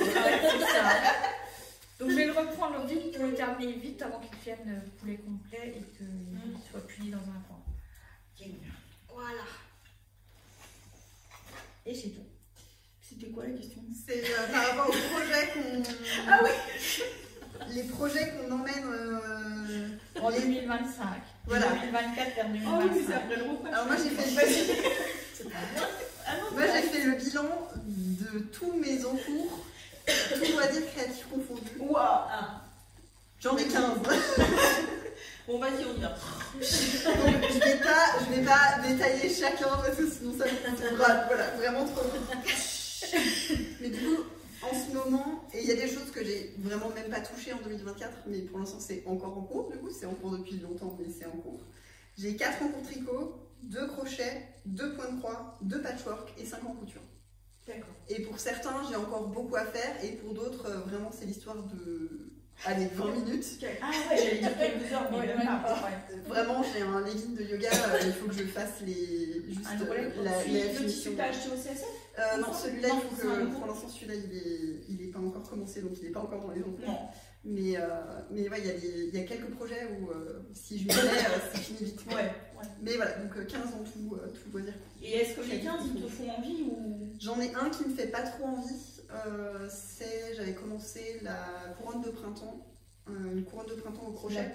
Donc je vais le reprendre vite pour le terminer vite avant qu'il devienne poulet complet et qu'il soit puni dans un coin. Voilà. Et c'est tout. C'était quoi la question? C'est par rapport au projet qu'on. Ah oui. Les projets qu'on emmène En 2025. Voilà. 2024 vers 2025. Ah oui, mais c'est après le repas. Alors moi j'ai fait moi j'ai fait le bilan de tous mes encours, tout loisirs créatifs confondus. Waouh. J'en ai 15. Bon, vas-y, on y va. Donc je vais pas détailler chacun parce que sinon ça me coûtera voilà, vraiment trop. Mais du coup, en ce moment, et il y a des choses que j'ai vraiment même pas touchées en 2024, mais pour l'instant c'est encore en cours, du coup c'est en cours depuis longtemps, mais c'est en cours. J'ai 4 encours tricot, 2 crochets, 2 points de croix, 2 patchwork et 5 en couture. D'accord. Et pour certains, j'ai encore beaucoup à faire, et pour d'autres, vraiment c'est l'histoire de... Allez, 20 minutes. Ah ouais, j'allais dire quelques heures, mais même pas. Vraiment, j'ai un legging de yoga, il faut que je fasse juste la Le finition. tissu que t'as acheté au CSF? Non, celui-là, Non, il faut c'est un que, nouveau. pour l'instant, celui-là, il est pas encore commencé, donc il est pas encore dans les encours. Non. Mais ouais, il y a quelques projets où si je m'y mets, c'est fini vite. Ouais. Mais voilà, donc 15 en tout loisir. Et est-ce que les 15 ils te font envie ou... J'en ai un qui me fait pas trop envie. J'avais commencé la couronne de printemps, une couronne de printemps au crochet.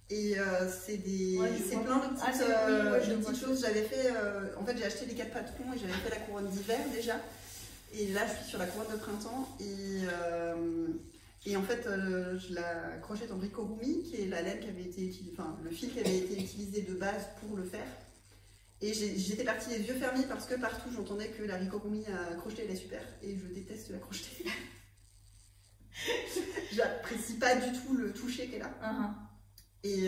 Et c'est plein de petites, choses. J'avais fait, en fait, j'ai acheté les 4 patrons et j'avais fait la couronne d'hiver déjà. Et là, je suis sur la couronne de printemps et en fait, je la crochette en ricorumi, qui est la laine qui avait été utilisée, enfin le fil qui avait été utilisé de base pour le faire. Et j'étais partie les yeux fermés parce que partout j'entendais que la ricorumi à crocheter elle est super et je déteste la crocheter. J'apprécie pas du tout le toucher qu'elle a. Et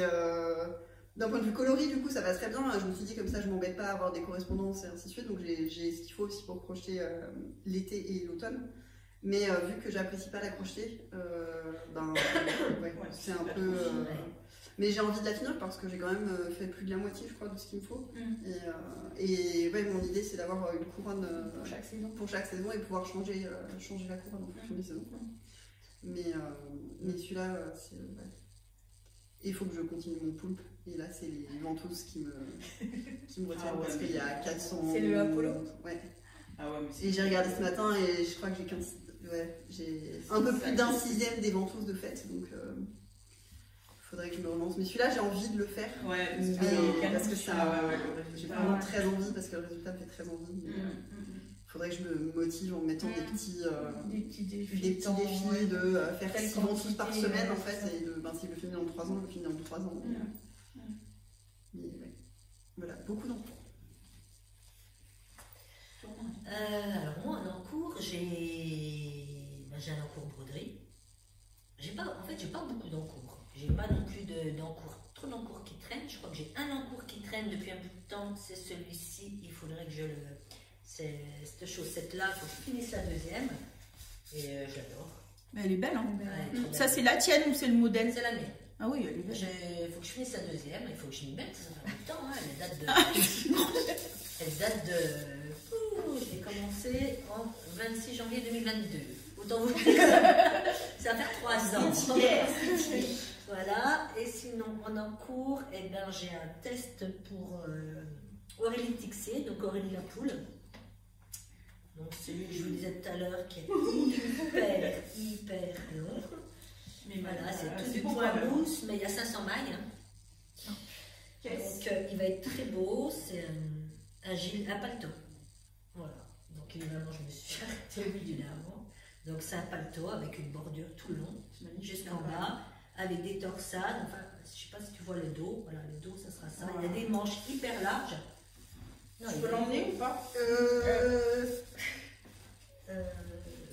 d'un point de vue coloris, du coup, ça va très bien. Je me suis dit, comme ça, je m'embête pas à avoir des correspondances et ainsi de suite. Donc, j'ai ce qu'il faut aussi pour crocheter l'été et l'automne. Mais vu que j'apprécie pas la crocheter, ouais, c'est un peu. Mais j'ai envie de la finir parce que j'ai quand même fait plus de la moitié, je crois, de ce qu'il me faut. Et ouais, mon idée, c'est d'avoir une couronne pour chaque saison et pouvoir changer la couronne en fonction des saisons. Mais celui-là, c'est. Ouais. Il faut que je continue mon poulpe. Et là, c'est les ventouses qui me retiennent parce qu'il y a 400. C'est le Apollo. Ouais. Ah ouais, mais et j'ai regardé ce matin et je crois que j'ai 15. Ouais, j'ai un peu plus d'un sixième des ventouses de fête. Donc, il faudrait que je me relance. Mais celui-là, j'ai envie de le faire. Ouais, parce que ça. J'ai vraiment très envie parce que le résultat me fait très envie. Il faudrait que je me motive en mettant des petits défis de faire 6 ventouses par semaine en fait. Et si je le finis en 3 ans, je le finis en 3 ans. Mais ouais. Voilà, beaucoup d'encours. Alors moi en encours, j'ai un encours broderie. J'ai pas beaucoup d'encours. J'ai pas non plus trop d'encours qui traînent. Je crois que j'ai un encours qui traîne depuis un bout de temps, c'est celui-ci. Il faudrait que je le... Cette chaussette-là, il faut que je finisse la deuxième. Et j'adore. Mais elle est belle, hein. Ouais, Ça, c'est la tienne ou c'est le modèle? C'est la mienne. Ah oui, elle est belle. Il faut que je finisse la deuxième, il faut que je m'y mette, ça fait du temps, hein. Elle date de... Elle date de... Je l'ai commencé en 26 janvier 2022. Autant vous dire, ça va faire 3 ans. Voilà, et sinon en cours, eh ben, j'ai un test pour Aurélie Tixier, donc Aurélie Lapoule. Donc celui que je vous disais tout à l'heure qui est hyper long. Mais Voilà, c'est tout du point mousse, mais il y a 500 mailles. Hein. Donc il va être très beau, c'est un gilet, un paletot. Voilà, donc évidemment je me suis arrêtée régulièrement. Donc c'est un paletot avec une bordure tout le long, jusqu'en bas, avec des torsades. Enfin, je ne sais pas si tu vois le dos. Voilà, le dos, ça sera ça. Il y a des manches hyper larges. Non, je peux l'emmener ou pas?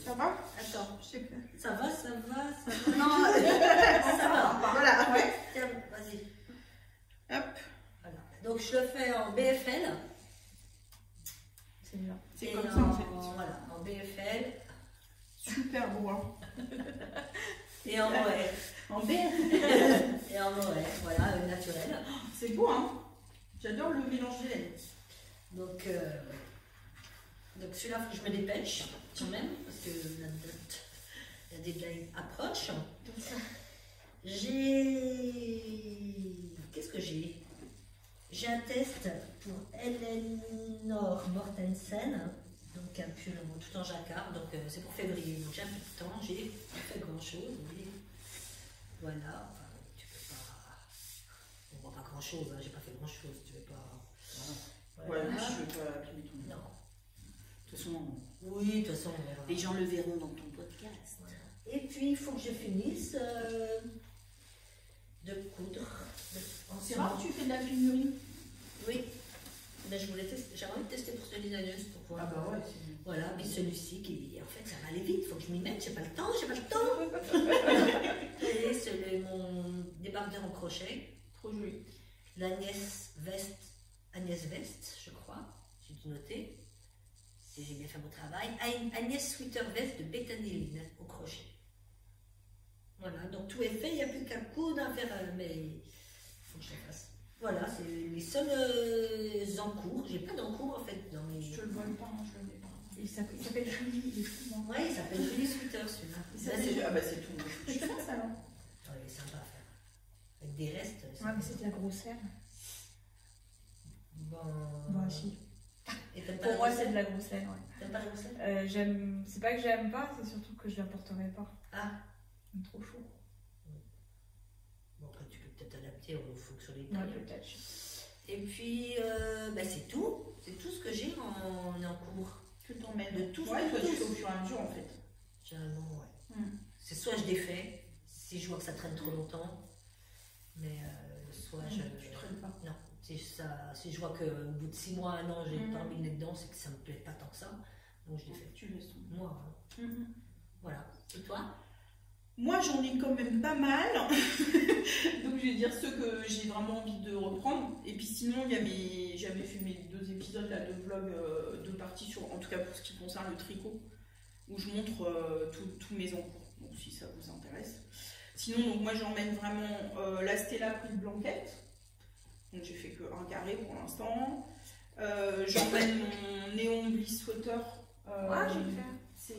Ça va? Attends, Je sais pas. ça va. Non, Ça va. voilà. Ouais. Tiens, vas-y. Hop. Voilà. Donc je le fais en BFL. C'est bien. C'est Et comme ça en fait. Voilà, en BFL Super beau. Hein. et en Moët. En BF. Et en Moët, voilà, naturel. C'est beau, hein. J'adore le mélange des laines. Donc celui-là, il faut que je me dépêche quand même, parce que la deadline approche. Qu'est-ce que j'ai? J'ai un test pour Eleanor Mortensen, donc un pull tout en jacquard, donc c'est pour février, donc j'ai un peu de temps, j'ai pas fait grand-chose, mais voilà, enfin, tu peux pas, on voit pas grand-chose, hein, j'ai pas fait grand-chose, tu veux pas... Voilà, je veux pas appeler ton nom. Non. De toute façon, Oui, de toute façon, on verra. les gens le verront dans ton podcast. Voilà. Et puis, il faut que je finisse de coudre. C'est rare que tu fais de la pénurie. Oui. Ben, j'ai envie de tester pour ce designeuse pour voir. Ah bah ouais, c'est... Voilà, mais celui-ci qui, en fait, ça va aller vite, il faut que je m'y mette, j'ai pas le temps. Et c'est mon débardeur en crochet. Trop joli. L'Agnès Veste, je crois, j'ai dû noter. Si j'ai bien fait mon travail. Agnès Sweater Veste de Bethany Lynn au crochet. Voilà, donc tout est fait, il n'y a plus qu'un coudre à faire, mais il faut que je le fasse. Voilà, c'est les seuls encours. J'ai pas d'encours en fait dans mes. Je te le vole pas, moi je le mets pas. Il s'appelle Julie, il est fou, hein. Ouais, il s'appelle Julie Sweater celui-là. Ah bah c'est tout. Je fais ça alors. Ouais, il est sympa à faire. Avec des restes. Ouais, mais c'est de la grosse laine. Bon. Bah, si. Et t'aimes pas Pour la moi, grosse c'est de laine? la grosse laine, ouais. T'aimes pas la grosse laine? J'aime. C'est pas que j'aime pas, c'est surtout que je la porterai pas. Ah. C'est trop chaud. Bon, après, tu peux peut-être adapter au fonction des Ouais, tailles. peut-être. Et puis, bah, c'est tout. C'est tout ce que j'ai en cours. Que t'en mets De tout. Ouais, toi tu fais au fur et à mesure en fait. Généralement, ouais. C'est soit je défais, si je vois que ça traîne trop longtemps, mais soit je. Tu traînes pas. Non, si je vois qu'au bout de 6 mois, 1 an, j'ai pas envie de mettre dedans, c'est que ça me plaît pas tant que ça. Donc je défais. Tu laisses tomber. Moi, hein. Voilà. Et toi? Moi j'en ai quand même pas mal. Donc je vais dire ceux que j'ai vraiment envie de reprendre. Et puis sinon j'avais fait mes 2 épisodes là, de vlog, 2 parties sur, en tout cas pour ce qui concerne le tricot, où je montre tous mes encours. Donc si ça vous intéresse. Sinon donc moi j'emmène vraiment la Stella Prix de Blanquette. Donc j'ai fait que un carré pour l'instant. J'emmène mon Néon Bliss Sweater. Ah, j'ai fait.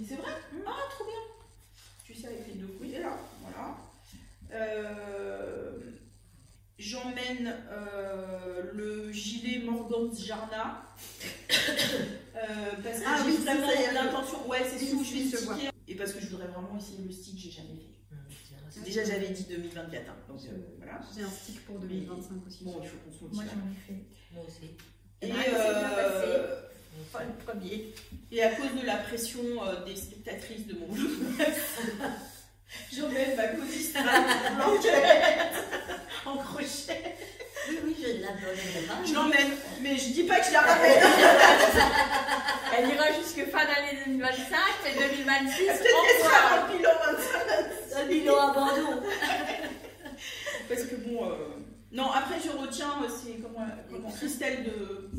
C'est vrai? Ah, trop bien! Tu sais, avec les 2 fruits, là, voilà. J'emmène le gilet Morgans Jarna. Parce que j'ai vraiment l'intention. Ouais, c'est celui où je vais sticker. Et parce que je voudrais vraiment essayer le stick que j'ai jamais fait. Déjà, j'avais dit 2024. Hein, donc voilà. J'ai un stick pour 2025 aussi. Bon, il faut qu'on se motive. Moi, j'en ai fait. Moi aussi. Et, c'est bien passé. Pas le premier. et à cause de la pression des spectatrices de mon vlog, j'emmène ma cosiste Blanquette en crochet. Oui, je l'adore. Je l'emmène, mais je dis pas que je la ramène. Elle ira jusque fin d'année 2025, mais 2026, Peut-être qu'elle sera dans le bilan 25. Un bilan à Bordeaux. Parce que bon, non, après je retiens, c'est comment Christelle de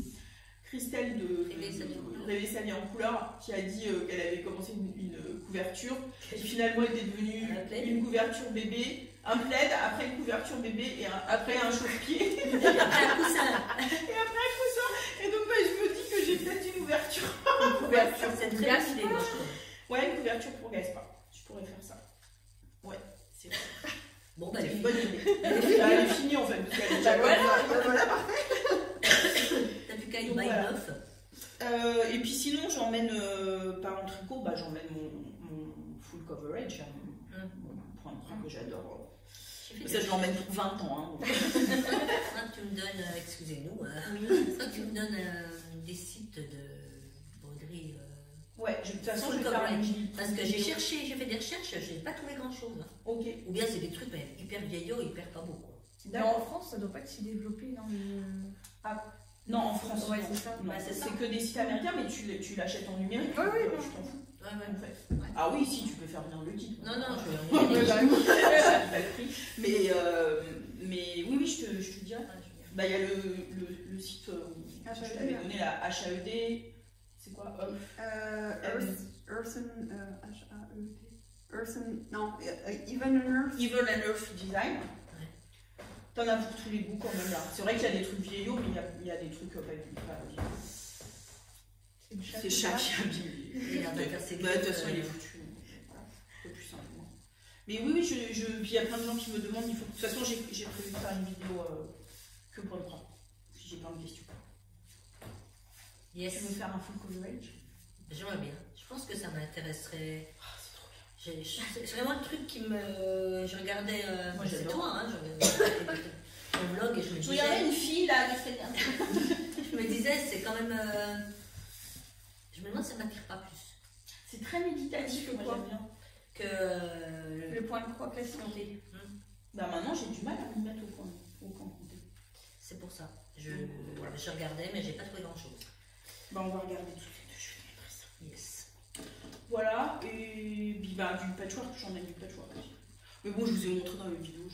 Rêver sa vie en couleur, qui a dit qu'elle avait commencé une couverture, qui finalement était devenue une couverture bébé, un plaid, après une couverture bébé et après un chauffe-pied. Après un coussin. Et après un coussin. Et donc je me dis que j'ai peut-être une ouverture. Couverture, C'est pour très Gaspard. bien, moi, je trouve. Ouais, une couverture pour Gaspard. Je pourrais faire ça. Ouais, c'est vrai. Bon, bah, C'est les une filles. bonne idée. Elle est finie en fait. Parce qu'elle est déjà Voilà, parfait. T'as plus qu'à y Donc, buy voilà. neuf. Et puis sinon, j'emmène, pas en tricot, bah, j'emmène mon full coverage, hein, mon point de croix que j'adore. Ça, je l'emmène pour 20 ans. Hein. Soit tu me donnes, excusez-nous, soit tu me donnes des sites de broderie. Ouais, de toute façon, Full je vais faire coverage. une Parce que j'ai cherché, j'ai fait des recherches, j'ai pas trouvé grand-chose. Hein. Ok. Ou bien c'est des trucs mais hyper vieillots, hyper pas beaux. Quoi. Mais en France, ça doit pas être si développé dans le... Non, en France, Ouais, non. c'est ça. Non, Ouais, c'est ça. c'est que des sites américains, mais tu l'achètes en numérique. Ouais, oui, donc, non. je t'en fous. Ouais, ouais. En fait. Ah oui, si, tu peux faire venir le kit. Non, non, je vais Ouais, regarder. pas le prix. Mais oui, je te dirais. Bah, il y a le site où HAED, je t'avais donné la HAED. C'est quoi non, Even on Earth. Evil and Earth Design. T'en as pour tous les goûts quand même là. C'est vrai qu'il y a des trucs vieillots, mais il y a des trucs pas vieillots. C'est chat qui abîme. Il a pas cassé De toute façon, il est foutu. Voilà, un peu plus simplement. Mais oui, puis il y a plein de gens qui me demandent. De toute façon, j'ai prévu de faire une vidéo que pour le prendre. Si j'ai plein de questions. Yes. Tu veux faire un full coverage? J'aimerais bien. Je pense que ça m'intéresserait. C'est trop bien. C'est vraiment le truc qui me. Je regardais. Moi, c'est j'adore. toi, hein. Je regardais ton vlog et je me Je regardais disais. une fille là qui fait Je me disais, c'est quand même. Je me demande si ça m'attire pas plus. C'est très méditatif, moi Quoi j'aime bien. Que. Le point de croix classique. Bah maintenant j'ai du mal à me mettre au point compté. C'est pour ça. Voilà. Je regardais, mais j'ai pas trouvé grand chose. Bah on va regarder toutes les deux, je vais mettre ça. Yes. Voilà, et puis bah du patchwork, j'en ai du patchwork aussi. Mais bon, je vous ai montré dans les vidéos,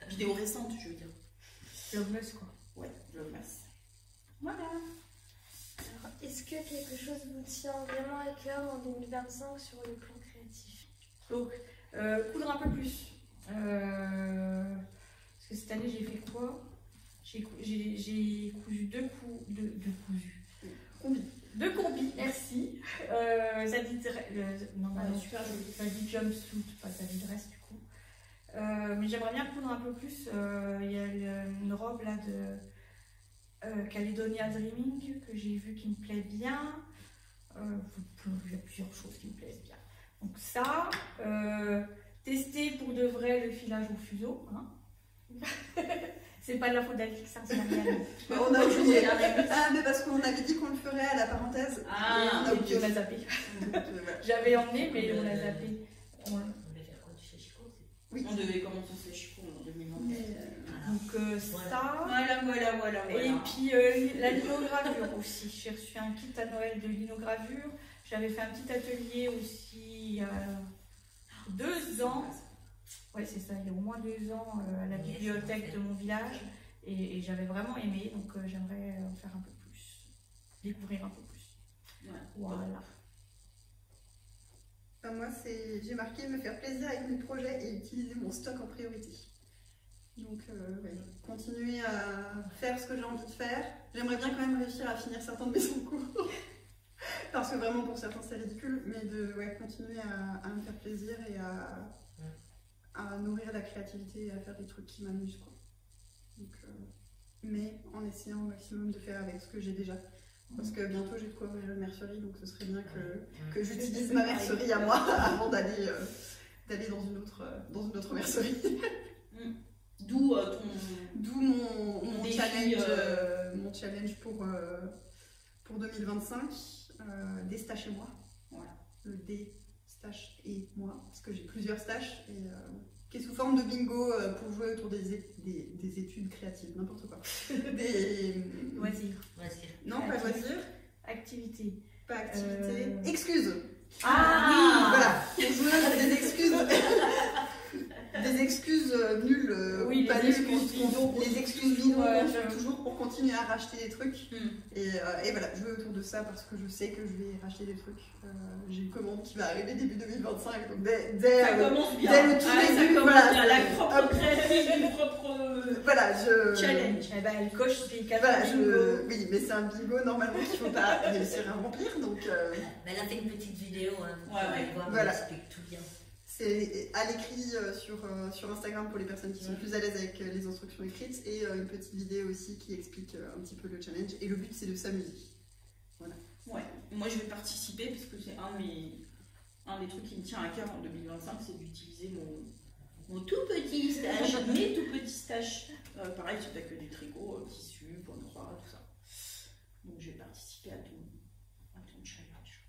vidéo récente, je veux dire. Loveless, quoi. Ouais, Vlogmas. Voilà. Alors, est-ce que quelque chose vous tient vraiment à cœur en 2025 sur le plan créatif? Donc, coudre un peu plus. Parce que cette année, j'ai fait quoi? J'ai cousu deux combis, merci. Ça dit Super joli. ça dit jumpsuit, pas ça dit dress du coup. Mais j'aimerais bien coudre un peu plus. Il y a une robe là de Caledonia Dreaming que j'ai vue qui me plaît bien. Il y a plusieurs choses qui me plaisent bien. Donc ça, tester pour de vrai le filage au fuseau. Hein. C'est pas de la faute d'Alix, hein, c'est la mienne. On a oublié. Ah, mais parce qu'on avait dit qu'on le ferait à la parenthèse. Ah, Et Et puis on l'a zappé. voilà. J'avais emmené, mais on l'a zappé. On devait faire quoi du chachiko aussi? Oui. On devait commencer ces chicots en 2020. Donc ça. Voilà. Et puis la linogravure aussi. J'ai reçu un kit à Noël de linogravure. J'avais fait un petit atelier aussi il y a 2 ans. Ouais, c'est ça, il y a au moins 2 ans à la bibliothèque de mon village. Et j'avais vraiment aimé, donc j'aimerais en faire un peu plus. Découvrir un peu plus. Ouais. Voilà. Moi, j'ai marqué me faire plaisir avec mes projets et utiliser mon stock en priorité. Donc, ouais, continuer à faire ce que j'ai envie de faire. J'aimerais bien quand même réussir à finir certains de mes concours. Parce que vraiment, pour certains, c'est ridicule. Mais de continuer à me faire plaisir et à nourrir la créativité et à faire des trucs qui m'amusent, quoi. Donc, mais en essayant au maximum de faire avec ce que j'ai déjà. Parce que bientôt j'ai de quoi ouvrir une mercerie, donc ce serait bien que j'utilise ma mercerie à moi avant d'aller dans une autre mercerie. D'où Mon défi, challenge pour 2025, des stages chez moi. Voilà. Le des stages et moi, parce que j'ai plusieurs stages et qui est sous forme de bingo pour jouer autour des études créatives, n'importe quoi. Des Loisirs. non, pas loisirs, Activité. pas activité, excuses. Ah Voilà, pour jouer à des excuses. Des excuses nulles Oui, ou pas les nulles, excuses bidons. les excuses bidons Ouais, qu'on toujours pour continuer à racheter des trucs. Mm. Et voilà, je vais autour de ça parce que je sais que je vais racheter des trucs. J'ai une commande qui va arriver début 2025, donc dès Ça commence bien. dès le tout Ah, ça début, commence voilà, bien. La propre hop. créatrice du propre voilà, challenge. Eh ben, elle coche ses cases. Voilà, oui, mais c'est un bingo normalement qu'il ne faut pas réussir à remplir, donc Mais elle a fait une petite vidéo, hein, Ouais, ouais. voir, Voilà. elle explique tout bien. c'est à l'écrit sur Instagram pour les personnes qui sont plus à l'aise avec les instructions écrites, et une petite vidéo aussi qui explique un petit peu le challenge, et le but c'est de s'amuser. Ouais, moi je vais participer parce que c'est un des trucs qui me tient à cœur en 2025, c'est d'utiliser mon tout petit stage, mes tout petits stages. Pareil, tu n'as que des tricots, tissus, bonne croix, tout ça. Donc je vais participer à ton challenge.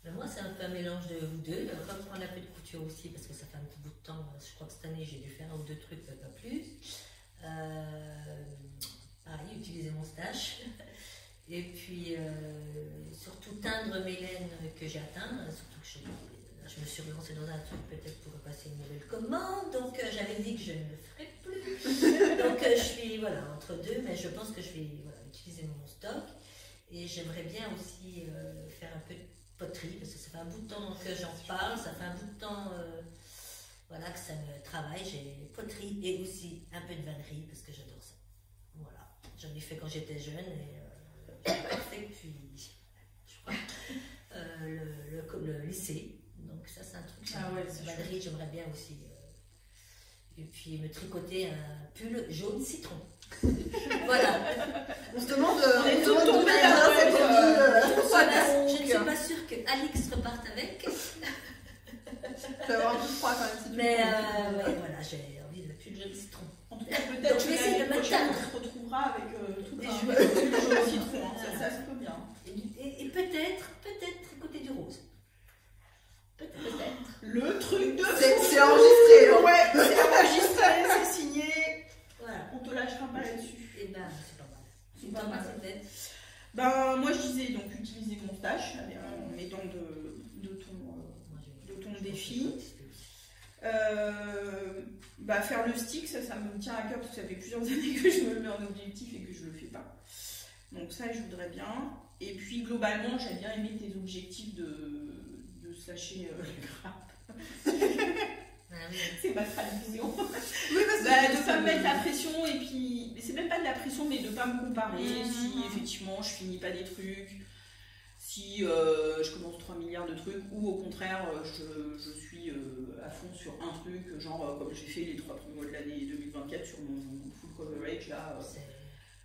Mais moi, c'est un peu un mélange de vous deux. Comme prendre un peu de couture aussi, parce que ça fait un petit bout de temps. Je crois que cette année, j'ai dû faire un ou deux trucs, mais pas plus. Pareil, utiliser mon stache. Et puis, surtout teindre mes laines que j'ai à teindre. Surtout que je me suis relancée dans un truc peut-être pour passer une nouvelle commande. Donc, j'avais dit que je ne le ferais plus. Donc, je suis entre deux, mais je pense que je vais utiliser mon stock. Et j'aimerais bien aussi faire un peu de poterie, parce que ça fait un bout de temps que j'en parle, ça fait un bout de temps que ça me travaille. J'ai poterie et aussi un peu de vannerie, parce que j'adore ça. Voilà, j'en ai fait quand j'étais jeune et j'ai pas fait depuis, je crois, le lycée. Donc ça c'est un truc, vannerie j'aimerais bien aussi. Et puis me tricoter un pull jaune citron. Voilà. On se demande est d'où tout tombé vient là-bas, cette envie, Je ne suis pas sûre que Alix reparte avec. tu vas avoir un peu froid quand même si tu Mais veux. voilà, j'ai envie de pull jaune citron. En tout cas, Donc, peut-être je vais que essayer de l'année me prochaine, teindre. on se retrouvera avec tout Des un jouets. jaune citron. Hein. Ça se peut bien. Et peut-être tricoter du rose. Peut-être. Le truc de C'est enregistré, hein. Ouais, c'est enregistré, c'est signé. Voilà. On te lâchera pas là-dessus. Et ben, c'est pas mal. C'est pas mal. C'est bête. Ben, moi je disais donc utiliser mon stash en mettant de ton défi. Faire le stick, ça me tient à cœur parce que ça fait plusieurs années que je me le mets en objectif et que je le fais pas. Donc ça je voudrais bien. Et puis globalement j'ai bien aimé tes objectifs de slasher les grappes. Ah oui. C'est ma traduction. Oui, parce que De ne pas me mettre la pression et puis c'est même pas de la pression mais de pas me comparer si effectivement je finis pas des trucs, si je commence 3 milliards de trucs ou au contraire je suis à fond sur un truc genre comme j'ai fait les 3 premiers mois de l'année 2024 sur mon full coverage là.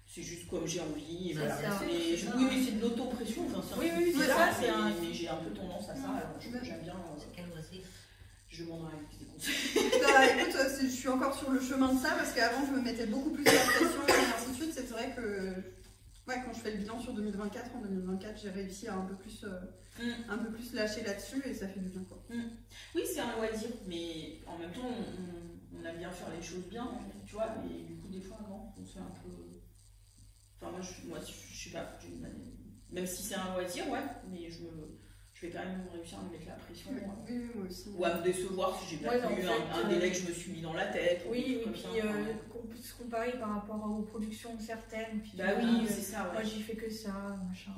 C'est juste comme j'ai envie. Et Ça, voilà. c'est ça. Oui, mais c'est de l'auto-pression. Enfin, Oui, c'est voilà, ça, c'est un- mais j'ai un peu tendance à ça. Alors, j'aime bien. C'est quel loisir. Je demanderai des conseils. Bah, écoute, je suis encore sur le chemin de ça parce qu'avant je me mettais beaucoup plus la pression et ainsi de suite. C'est vrai que quand je fais le bilan sur 2024, en 2024 j'ai réussi à un peu plus lâcher là-dessus et ça fait du bien quoi. Oui, c'est un loisir, mais en même temps on aime bien faire les choses bien, tu vois, mais du coup des fois non, on se fait un peu. Enfin moi je sais pas, même si c'est un loisir, ouais, mais je vais quand même réussir à me mettre la pression. Oui, moi aussi. Ou à me décevoir si j'ai pas Ouais, tenu en fait, un délai que je me suis mis dans la tête. ou des Oui, trucs et comme puis ça, enfin. qu'on puisse comparer par rapport aux productions certaines. Puis Bah tu oui, dis, c'est ça, moi ouais. j'ai fait que ça, machin.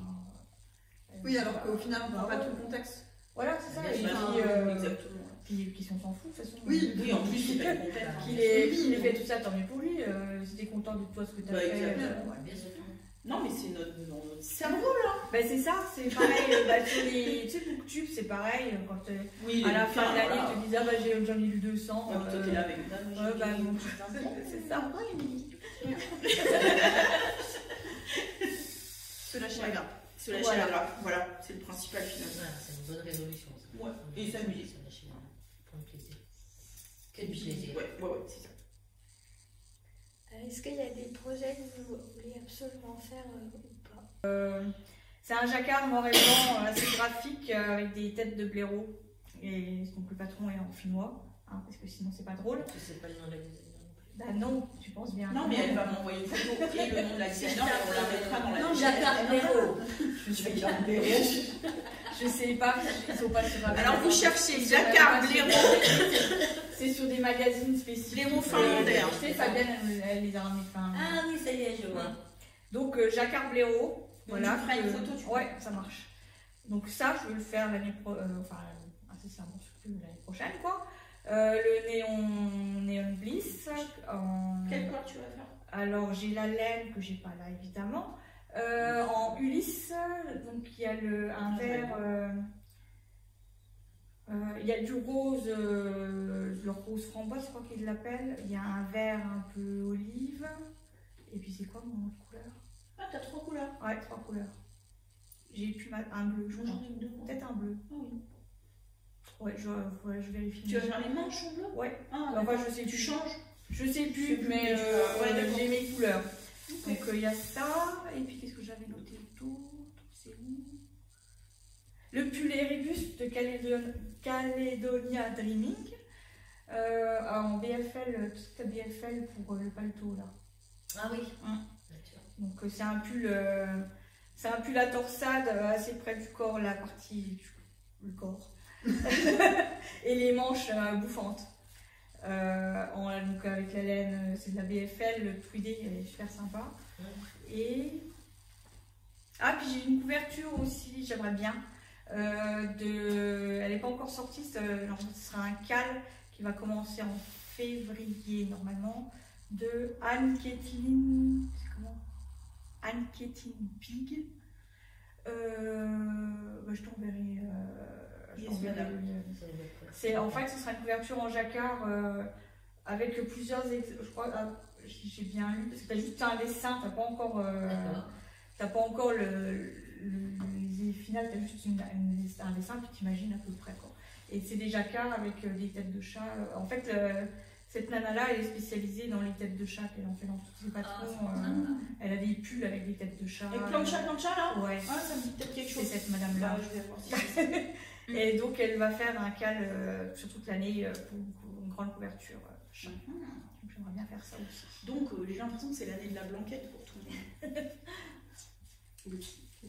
Oui, alors qu'au final on prend pas tout le contexte. Voilà, c'est ça. Bah, Et non, puis, exactement. puis on s'en fout de toute façon. Oui, Oui, en plus, c'est pas une compète. Qu'il ait fait tout ça, tant mieux pour lui. Si t'es content de toi, ce que t'as Bah, fait. exactement. Ouais. Bien sûr. Non, mais c'est notre cerveau. Bah, c'est ça, c'est pareil. Sur les tu sais, Booktube, c'est pareil. Quand Oui, à la fin de l'année, voilà. ils te disent, ah bah j'en ai lu 200. Ouais, toi, t'es là avec Ouais, bah non, c'est ça. Se lâcher la grappe. Se lâcher Voilà. la grappe. Voilà, c'est le principal finalement. Voilà, c'est une bonne résolution. Ça. Ouais, et s'amuser. Se lâcher la grappe. Prendre plaisir. Que du plaisir. Ouais, c'est ça. Est-ce qu'il y a des projets que vous voulez absolument faire ou pas? C'est un jacquard noir et blanc assez graphique avec des têtes de blaireaux. Et donc le patron est en finnois, hein, parce que sinon c'est pas drôle. Tu sais pas le nom de la designer non plus. Bah non, tu penses bien. Non, mais elle va m'envoyer une photo et le nom de la designer et on la mettra dans la Non, description. Jacquard Blaireau. Je suis Jacquard Blaireau. Je sais pas, ils sont pas sur Ravel. Alors vous cherchez jacquard, blaireau. C'est sur des magazines spécifiques. Blaireau finlandais. Tu sais, Fabienne, elle les a ramenés fin. Ah oui, ça y est, je vois. Donc, jacquard blaireau. Voilà. Tu feras une photo, tu Ouais, ça marche. Donc, ça, je vais le faire l'année prochaine. Enfin, incessamment, surtout l'année prochaine, quoi. Le néon bliss. Quelle couleur tu vas faire? Alors, j'ai la laine que j'ai pas là, évidemment. En Ulysse, donc il y a un vert. Il y a du rose, le rose framboise, je crois qu'ils l'appellent. Il y a un vert un peu olive. Et puis c'est quoi mon autre couleur? Ah, t'as 3 couleurs. Ouais, 3 couleurs. J'ai plus un bleu, je crois. J'en ai 2. Peut-être un bleu. Ah oui. Ouais, je vérifie. Tu vas faire les manches en bleu? Ouais. Ah, Enfin, je sais tu plus. changes? Je sais Je plus, sais plus, mais ouais, d'accord. j'ai mes couleurs. Ok. Donc il y a ça. Et puis qu'est-ce que j'avais noté d'autre? C'est où? Le pull Erebus de Caledonia Dreaming. En BFL, tout ce BFL pour le paletot là. Ah oui, Hum. bien sûr. Donc c'est un pull à torsade assez près du corps, la partie du corps. Et les manches bouffantes. Donc avec la laine, c'est de la BFL, le tweedé est super sympa. Hum. Et puis j'ai une couverture aussi, j'aimerais bien. Elle n'est pas encore sortie, ce sera un cal qui va commencer en février normalement, de Anne-Kétine. C'est comment? Anne-Kétine Pig. Je t'enverrai. En fait, ce sera une couverture en jacquard avec plusieurs. Je crois, j'ai bien lu, parce que tu as juste un dessin, tu n'as pas encore. T'as pas encore les finales, tu as juste un dessin, puis tu imagines à peu près. Quoi. Et c'est des jacquards avec des têtes de chat. En fait, cette nana-là, elle est spécialisée dans les têtes de chat qu'elle en fait dans tous ses patrons. Elle a des pulls avec des têtes de chat. Avec plein de chats là? Ouais. Ah, ça me dit peut-être quelque chose. C'est cette madame-là. Bah, je vais voir si c'est ça. Et donc, elle va faire un cal sur toute l'année pour une grande couverture. Chat. Donc, j'aimerais bien faire ça aussi. Donc, j'ai l'impression que c'est l'année de la blanquette pour tout le monde. Oui,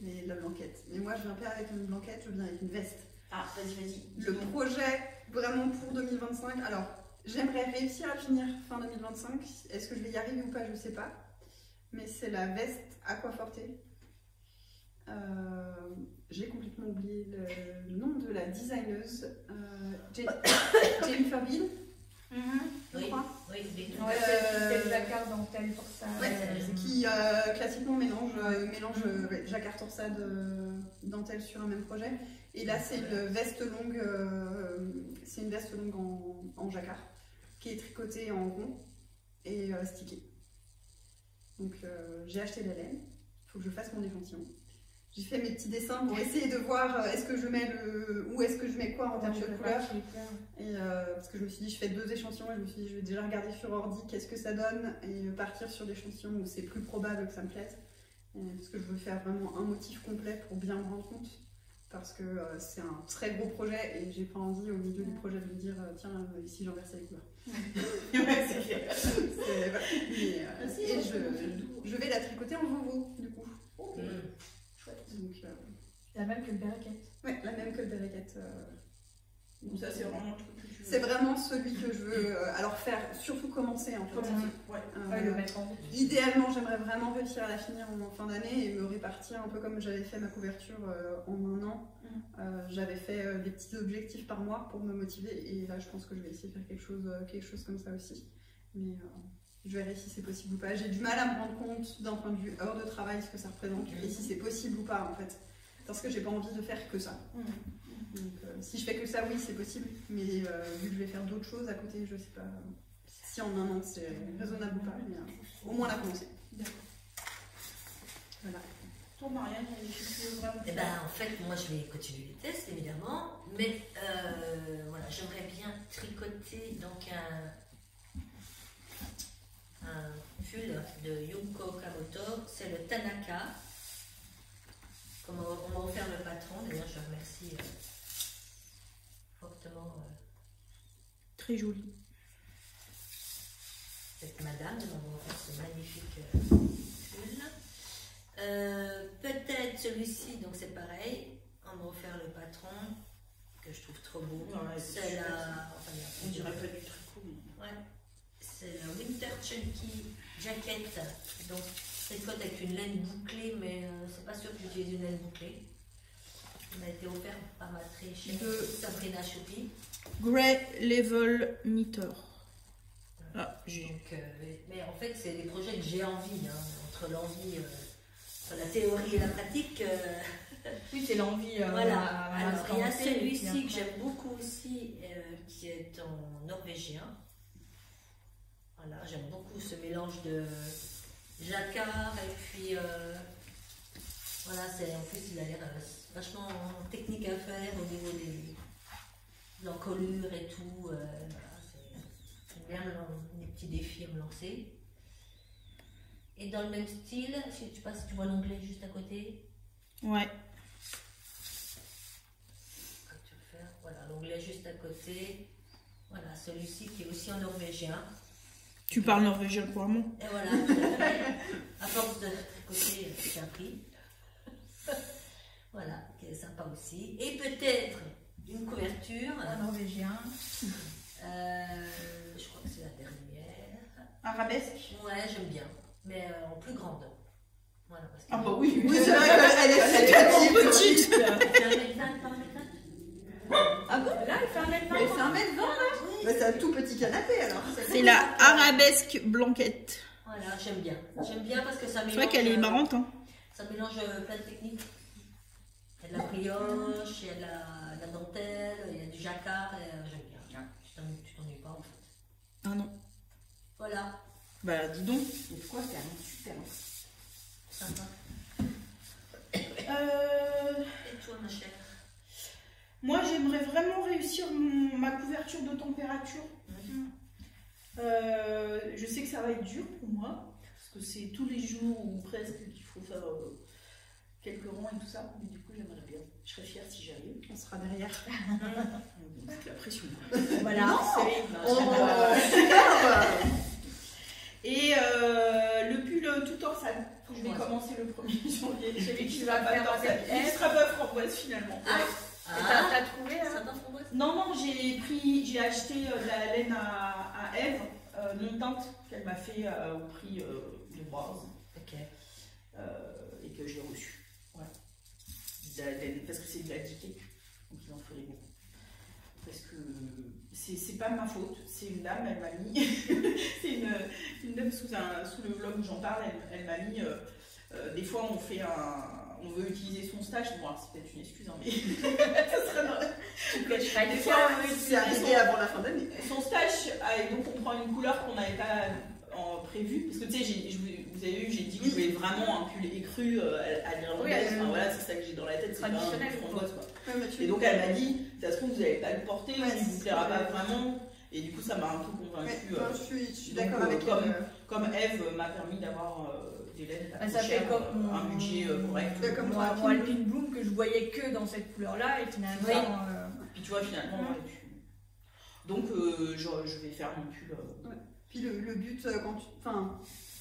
mais la blanquette. Mais moi, je viens pas avec une blanquette, je viens avec une veste. Ah, vas-y. Le projet, vraiment pour 2025, alors, j'aimerais réussir à finir fin 2025. Est-ce que je vais y arriver ou pas, je sais pas. Mais c'est la veste Aquaforte. J'ai complètement oublié le nom de la designeuse. Jennifer Bill. Je Oui, crois. oui, oui. Ouais, c'est le jacquard dentelle pour ça. Ouais, qui classiquement mélange jacquard torsade dentelle sur un même projet. Et là, c'est une veste longue, en jacquard qui est tricotée en rond et stickée. Donc j'ai acheté la laine. Il faut que je fasse mon échantillon. J'ai fait mes petits dessins pour essayer de voir est-ce que je mets où est-ce que je mets quoi en termes de couleurs. Et parce que je me suis dit, je fais 2 échantillons et je me suis dit, je vais déjà regarder sur ordi qu'est-ce que ça donne et partir sur l'échantillon où c'est plus probable que ça me plaise. Parce que je veux faire vraiment un motif complet pour bien me rendre compte. Parce que c'est un très gros projet et j'ai pas envie au milieu du projet de me dire, tiens, ici j'inverse les couleurs. Ouais, c'est clair. Et je vais la tricoter en vovo, du coup. Chouette. Donc, La même que le berriquette. ouais, la même que le berriquette. Donc ça, c'est vraiment le truc que tu veux. C'est vraiment celui que je veux faire, surtout commencer en fait. Ouais, le mettre en route. Idéalement, j'aimerais vraiment réussir à la finir en fin d'année et me répartir un peu comme j'avais fait ma couverture en un an. J'avais fait des petits objectifs par mois pour me motiver et là, je pense que je vais essayer de faire quelque chose comme ça aussi. Mais je verrai si c'est possible ou pas. J'ai du mal à me rendre compte d'un point de vue heure de travail ce que ça représente et si c'est possible ou pas en fait. Parce que j'ai pas envie de faire que ça. Donc, si je fais que ça, oui, c'est possible. Mais vu que je vais faire d'autres choses à côté, je sais pas si en un an c'est raisonnable ou pas. Mais au moins, on a commencé. D'accord. Voilà. Toi, Marianne, tu veux vraiment Eh ben, en fait, moi, je vais continuer les tests, évidemment. Mais voilà, j'aimerais bien tricoter donc un pull de Yunko Kamoto. C'est le Tanaka. Comme on m'a offert le patron, d'ailleurs, je remercie fortement Très joli. cette madame de m'avoir offert ce magnifique pull. Peut-être celui-ci, donc c'est pareil, on me refaire le patron, que je trouve trop beau. Ouais, c'est la... Enfin, On dirait pas du tricot. Mais... Ouais. C'est la Winter Chunky Jacket. Donc, c'est une cote avec une laine bouclée, mais c'est pas sûr que j'utilise une laine bouclée. Elle m'a été offerte par ma très chère Sabrina Choupi. Grey Level Knitter. Ah, Donc, mais en fait, c'est des projets que j'ai envie, hein, entre l'envie, la théorie et la pratique. Oui, c'est l'envie. Voilà. Alors, il y a celui-ci que j'aime beaucoup aussi, qui est en norvégien. Voilà, j'aime beaucoup ce mélange de jacquard et puis voilà, en plus il a l'air vachement technique à faire au niveau de l'encolure et tout. Voilà, j'aime bien les petits défis à me lancer. Et dans le même style, je sais pas si tu vois l'onglet juste à côté. Ouais. Voilà, l'onglet juste à côté. Voilà, celui-ci qui est aussi en norvégien. Tu parles norvégien couramment. Et voilà, à force de tricoter, j'ai appris. Voilà, qui est sympa aussi. Et peut-être une couverture. En norvégien. Je crois que c'est la dernière. Arabesque. Ouais, j'aime bien. Mais en plus grande. Voilà, parce que Ah bah oui, Oui, c'est vrai qu'elle est petite. c'est 1m20 par 1m20. Ah bon? Là, elle fait un mètre Elle fait 1m20 là? Bah, c'est un tout petit canapé alors. C'est la Arabesque Blanquette. Voilà, j'aime bien. J'aime bien parce que ça mélange. C'est vrai qu'elle est marrante, hein. Ça mélange plein de techniques. Il y a de la brioche, il y a de la dentelle, il y a du jacquard. J'aime bien. Tu t'ennuies pas en fait. Ah non. Voilà. Bah dis donc. Mais quoi, c'est un super. Sympa. Euh, Et toi, ma chère? Moi, j'aimerais vraiment réussir ma couverture de température. Je sais que ça va être dur pour moi, parce que c'est tous les jours ou presque qu'il faut faire quelques rangs et tout ça. Mais du coup, j'aimerais bien. Je serais fière si j'y arrive. On sera derrière. C'est la pression. Voilà. Non, et le pull tout torsade. Je vais commencer le 1er janvier. J'avais qu'il va pas torsade. Il ne sera pas framboise finalement. T'as trouvé là? Ça va, framboise? Non, j'ai acheté de la laine à Eve, non teinte, qu'elle m'a fait au prix de base. Ok. Et que j'ai reçu. Voilà. De la laine, parce que c'est de la diquée, donc il en ferait beaucoup. Parce que c'est pas ma faute, c'est une dame, elle m'a mis. C'est une dame sous le vlog où j'en parle, elle m'a mis. Des fois, on veut utiliser son stage, bon, c'est peut-être une excuse, hein, mais ça serait normal. Des fois, on veut C'est arrivé avant la fin d'année. son stage, et donc on prend une couleur qu'on n'avait pas prévue, parce que tu sais, vous avez vu, j'ai dit que je voulais vraiment un pull écru à l'irlandaise, enfin, voilà, c'est ça que j'ai dans la tête, c'est pas un traditionnel, framboise quoi. Ouais, Et donc elle m'a dit, ça se trouve vous n'allez pas le porter, Ouais, il vous plaira pas vraiment, et du coup ça m'a un peu Ouais, convaincue. non, je suis donc, d'accord avec comme Eve m'a permis d'avoir des laines pas Ça trop fait chères, comme un budget correct. Comme moi, toi, Alpine Bloom, que je voyais que dans cette couleur-là, et finalement. Oui. Puis tu vois finalement, ouais, donc je vais faire mon pull. Puis le but,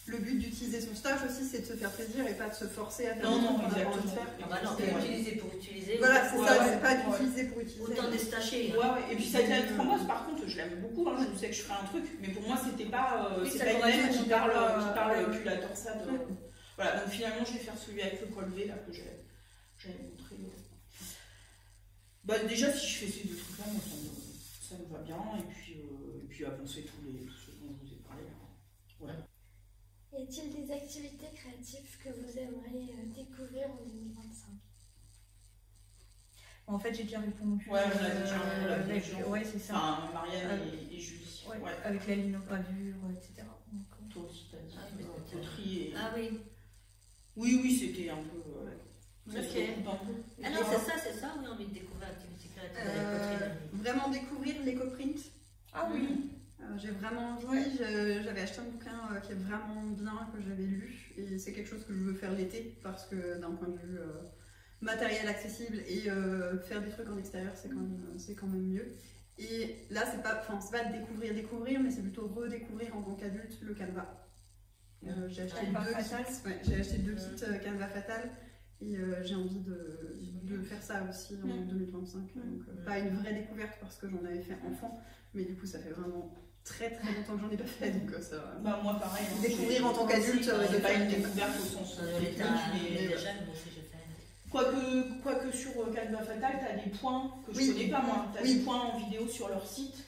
le but d'utiliser son stage aussi, c'est de se faire plaisir et pas de se forcer à faire Non, des non, trucs qu'on a pas envie de exactement. faire. Ah bah non, C'est- utiliser pour utiliser. Voilà, c'est Ouais, ça, ouais, c'est pas ouais. d'utiliser pour utiliser. Autant déstacher. Ouais. Et puis cette laine framboise, par contre, je l'aime beaucoup, hein, je sais que je ferai un truc, mais pour moi, c'était pas, Oui, c'est ça pas une correspond laine qui pas, parle plus la torsade. Voilà, donc finalement, je vais faire celui avec le col V, là, que j'avais montré. Bah, déjà, si je fais ces deux trucs-là, moi, ça me va bien, et puis avancer tous ceux dont je vous ai parlé. Voilà. Y a-t-il des activités créatives que vous aimeriez découvrir en 2025? En fait, j'ai déjà répondu. Ouais, on l'a déjà répondu. Ouais, c'est ça. Enfin, Marianne et Julie. Ouais, Ouais. avec la linopavure, etc. Donc, Toi aussi, t'as dit Ah, mais c'était- poterie et... Ah oui. Oui, c'était un peu... ça se Ok. recoupe un peu. Ah non, c'est ça, oui, envie de découvrir l'activité créative avec poterie. Vraiment découvrir l'éco-print. Ah oui. J'ai vraiment envie, j'avais acheté un bouquin qui est vraiment bien, que j'avais lu, et c'est quelque chose que je veux faire l'été, parce que d'un point de vue matériel accessible et faire des trucs en extérieur, c'est quand même mieux. Et là, c'est pas découvrir, mais c'est plutôt redécouvrir en tant qu'adulte le Canva. J'ai acheté, Canva Fatal. j'ai acheté 2 kits Canva Fatal, Et j'ai envie de faire ça aussi en 2025. Donc, pas une vraie découverte parce que j'en avais fait enfant, mais du coup, ça fait vraiment très très longtemps que j'en ai pas fait. Donc, ça, bah, moi, pareil. Hein, découvrir en tant qu'adulte, c'est pas une découverte au sens l'état déjà, moi aussi j'ai fait. Quoique sur Canva Fatal, tu as des points que je connais pas moi. Tu as des points en vidéo sur leur site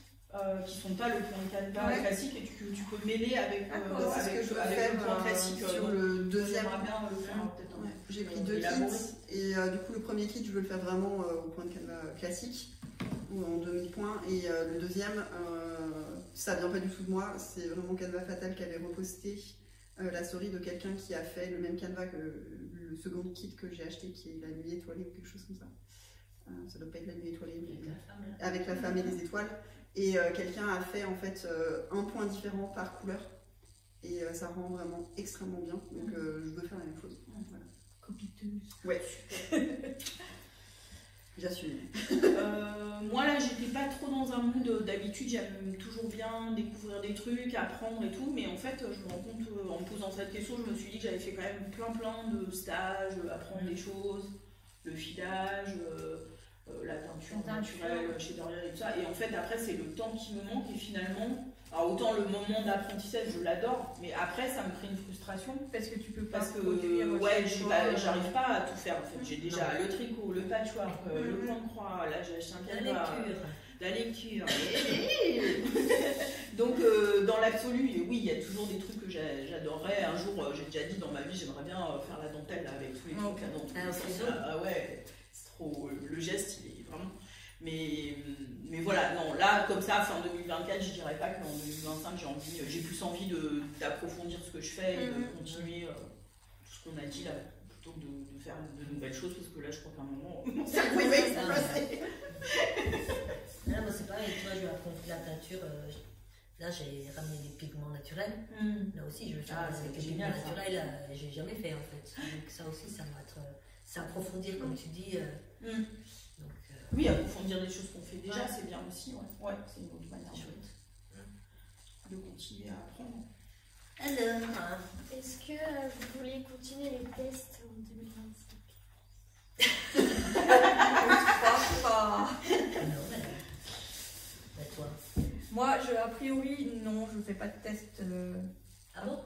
qui sont pas le point de Canva classique et tu peux mêler avec le point classique. Sur le deuxième. Bien le faire peut-être. J'ai pris 2 kits et du coup le premier kit je veux le faire vraiment au point de Canva classique ou en 2000 points et le deuxième ça vient pas du tout de moi, c'est vraiment Canva Fatal qui avait reposté la story de quelqu'un qui a fait le même Canva que le second kit que j'ai acheté qui est la nuit étoilée ou quelque chose comme ça. Ça doit pas être la nuit étoilée mais avec la femme et les étoiles et quelqu'un a fait en fait un point différent par couleur et ça rend vraiment extrêmement bien donc je veux faire la même chose. Voilà. Copiteuse. Ouais. J'assume. Moi là, j'étais pas trop dans un mood. D'habitude, j'aime toujours bien découvrir des trucs, apprendre et tout. Mais en fait, je me rends compte en me posant cette question, je me suis dit que j'avais fait quand même plein de stages, apprendre des choses, le filage, la teinture naturelle chez Dorian et tout ça. Et en fait, après, c'est le temps qui me manque et finalement. Alors autant le moment d'apprentissage je l'adore, mais après ça me crée une frustration parce que tu peux pas j'arrive pas à tout faire en fait. J'ai déjà le tricot, le patchwork, le point de croix, là j'ai acheté un canevas, la lecture. Donc dans l'absolu, oui il y a toujours des trucs que j'adorerais. Un jour j'ai déjà dit dans ma vie j'aimerais bien faire la dentelle là, avec tous les trucs là dans ouais, c'est trop le geste il est vraiment. Mais voilà, non, là, comme ça, fin 2024, je dirais pas qu'en 2025, j'ai plus envie d'approfondir ce que je fais et de continuer tout ce qu'on a dit là, plutôt que de faire de nouvelles choses, parce que là, je crois qu'à un moment, mon cerveau va exploser. Là, moi, c'est pareil, tu vois, je vais apprendre la peinture. Là, j'ai ramené des pigments naturels. Là aussi, je vais faire des pigments naturels. J'ai jamais fait, en fait. Donc, ça aussi, ça va être. S'approfondir, comme tu dis. Donc, oui, approfondir des choses qu'on fait déjà, c'est bien aussi. Ouais, c'est une autre manière de continuer à apprendre. Alors, est-ce que vous voulez continuer les tests en 2025 Non, mais toi. Moi, a priori, non, je ne fais pas de test. Ah bon?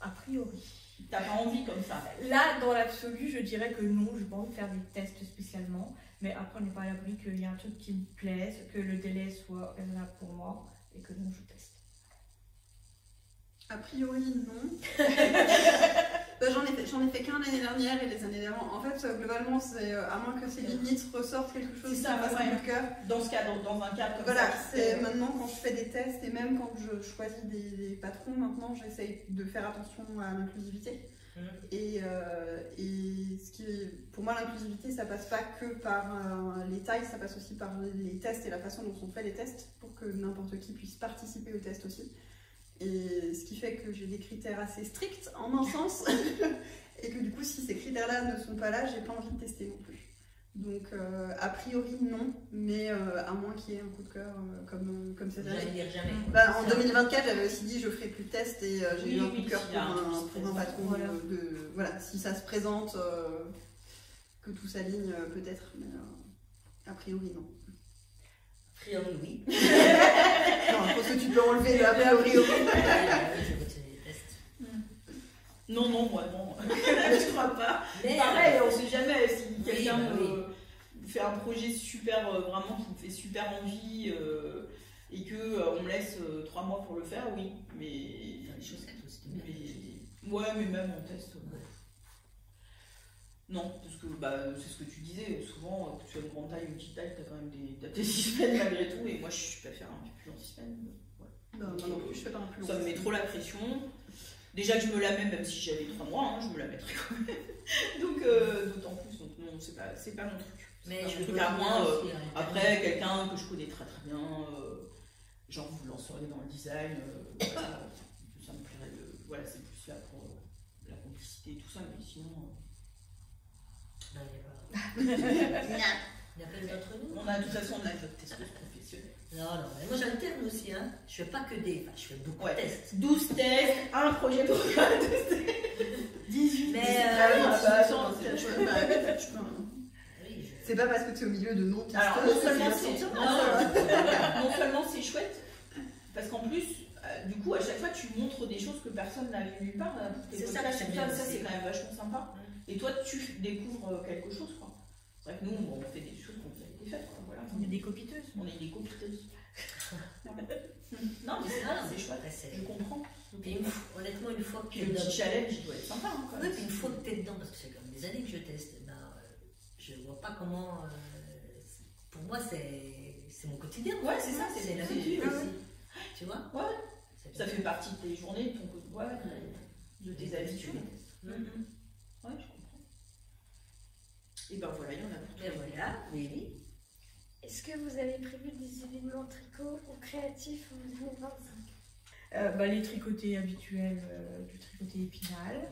A priori. T'as pas envie comme ça? Là, dans l'absolu, je dirais que non, je n'ai pas envie de faire des tests spécialement. Mais après, on n'est pas à l'abri qu'il y ait un truc qui me plaise, que le délai soit raisonnable pour moi et que non, je teste. A priori, non. J'en ai fait qu'un l'année dernière et les années d'avant. En fait, globalement, c'est à moins que ces limites ressortent quelque chose qui fasse un coup de cœur. Dans ce cadre, dans un cadre comme voilà, ça. c'est maintenant quand je fais des tests et même quand je choisis des patrons, maintenant j'essaye de faire attention à l'inclusivité. Et ce qui est, pour moi, l'inclusivité, ça passe pas que par les tailles, ça passe aussi par les tests et la façon dont sont faits les tests pour que n'importe qui puisse participer au test aussi. Et ce qui fait que j'ai des critères assez stricts en un sens et que du coup, si ces critères-là ne sont pas là, j'ai pas envie de tester non plus. Donc, a priori, non, mais à moins qu'il y ait un coup de cœur comme cette année. J'allais dire jamais. Bah, en 2024, j'avais aussi dit je ferai plus de tests et j'ai eu un coup de cœur pour un patron. Voilà, si ça se présente, que tout s'aligne, peut-être, mais a priori, non. A priori, oui. Non, je pense que tu peux enlever le a priori. Je continue les tests. Non, moi non. Je crois pas. Mais pareil, on sait jamais si quelqu'un fait un projet super, vraiment qui me fait super envie et qu'on me laisse 3 mois pour le faire, oui. Mais. Faire des chaussettes aussi. Mais même en test. Non, parce que c'est ce que tu disais, souvent, que tu as une grande taille, une petite taille, tu as quand même tes 6 semaines malgré tout, et moi je peux faire un peu plus en 6 semaines. Non, non plus, je fais pas un plus long. Ça me met trop la pression. Déjà que je me la mets, même si j'avais 3 mois, je me la mettrais quand même. Donc, d'autant plus, donc non, c'est pas mon truc. Mais je trouve qu'à moins, après, quelqu'un que je connais très bien, genre vous lancerez dans le design, ça me plairait de. Voilà, c'est plus là pour la complicité et tout ça, mais sinon. Non, il n'y a pas d'autres nous. On a de toute façon notre testeuse professionnelle. Non, mais moi j'alterne aussi, hein. Je fais pas que des. Enfin, je fais beaucoup de tests. 12 tests, un projet pour 12 tests. 18 mais pas parce que tu es au milieu de non-pisteuses. Alors, non seulement c'est seulement c'est chouette, parce qu'en plus, du coup, à chaque fois, tu montres des choses que personne n'a vu nulle part. C'est ça que j'aime bien Ça, aussi. c'est quand même vachement sympa. Et toi, tu découvres quelque chose, quoi. C'est vrai que nous, on fait des choses qui ont déjà été faites, quoi. Voilà. On est des copiteuses. On est des copiteuses. Non, mais c'est chouette, je comprends. Puis honnêtement, une fois que Puis le petit challenge, il doit être sympa. Hein, quand oui, même. puis une fois que tu es dedans, parce que c'est comme des années que je teste, je vois pas comment. Pour moi, c'est mon quotidien. Ouais, c'est ça, c'est la c'est- vie ah aussi. ouais. Tu vois? Ouais. C'est Ça bien. fait partie de tes journées, de ton quotidien, de tes habitudes. Mhm. Ouais, je comprends. Et ben voilà, il y en a pour tous Et les goûts. voilà, oui. Est-ce que vous avez prévu des événements tricot ou créatifs en 2025? Les tricotés habituels du tricoté épinal.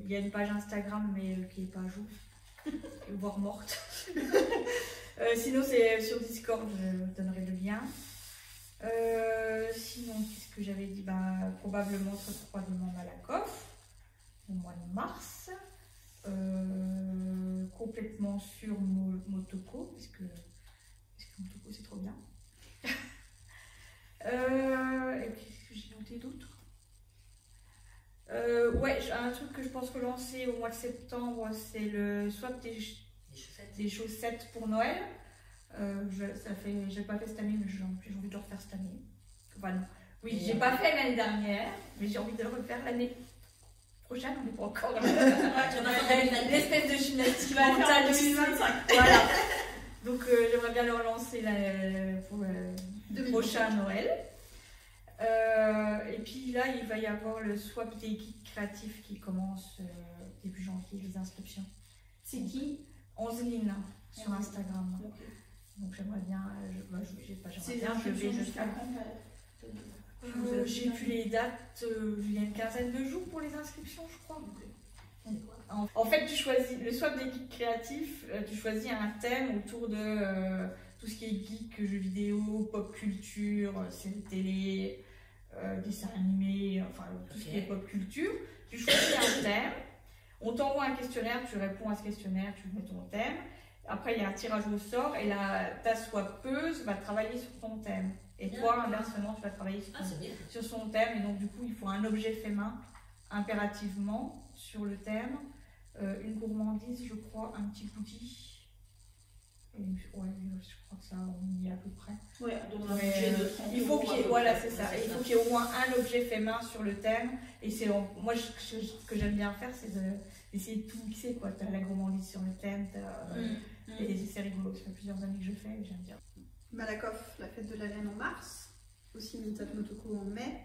Il y a une page Instagram mais qui n'est pas à jour, voire morte. Sinon c'est sur Discord, je vous donnerai le lien. Sinon, qu'est-ce que j'avais dit? Probablement très probablement Malakoff au mois de mars. Complètement sur Motoko, parce que Motoko c'est trop bien. Et qu'est-ce que j'ai noté d'autre? Un truc que je pense relancer au mois de septembre, c'est le swap Les chaussettes. des chaussettes pour Noël. J'ai pas fait cette année, mais j'ai envie de le refaire cette année. Enfin, non. Oui, j'ai pas fait l'année dernière, mais j'ai envie de le refaire l'année prochaine. On n'est pas encore là. L'espèce de gymnastique mentale 2025. Voilà. Donc j'aimerais bien le relancer pour le prochain Noël. Et puis là, il va y avoir le swap des geeks créatifs qui commence début janvier, les inscriptions. C'est qui? Angeline sur Angeline. Instagram. Ok. Donc j'aimerais bien, C'est je vais jusqu'à. J'ai plus les dates, il y a une quinzaine de jours pour les inscriptions, je crois. En fait, tu choisis le swap des geeks créatifs, tu choisis un thème autour de tout ce qui est geek, jeux vidéo, pop culture, séries télé, dessins animés, enfin tout ce qui est pop culture. Tu choisis un thème, on t'envoie un questionnaire, tu réponds à ce questionnaire, tu mets ton thème. Après, il y a un tirage au sort et ta swappeuse va travailler sur ton thème. Et toi, inversement, tu vas travailler sur son thème. Et donc, du coup, il faut un objet fait main, impérativement, sur le thème. Une gourmandise, je crois, un petit goodie. Et, je crois que ça, on y est à peu près. Ouais, donc un Mais, budget de 30 il faut qu'il y ait, euros, voilà, c'est ça. Ouais, Et il c'est faut ça. qu'il y ait au moins un objet fait main sur le thème. Et c'est moi, ce que j'aime bien faire, c'est d'essayer de tout mixer, quoi. T'as la gourmandise sur le thème, et c'est rigolo. Ça fait plusieurs années que je fais et j'aime bien. Malakoff, la fête de la laine en mars, aussi Mintat Motoko en mai.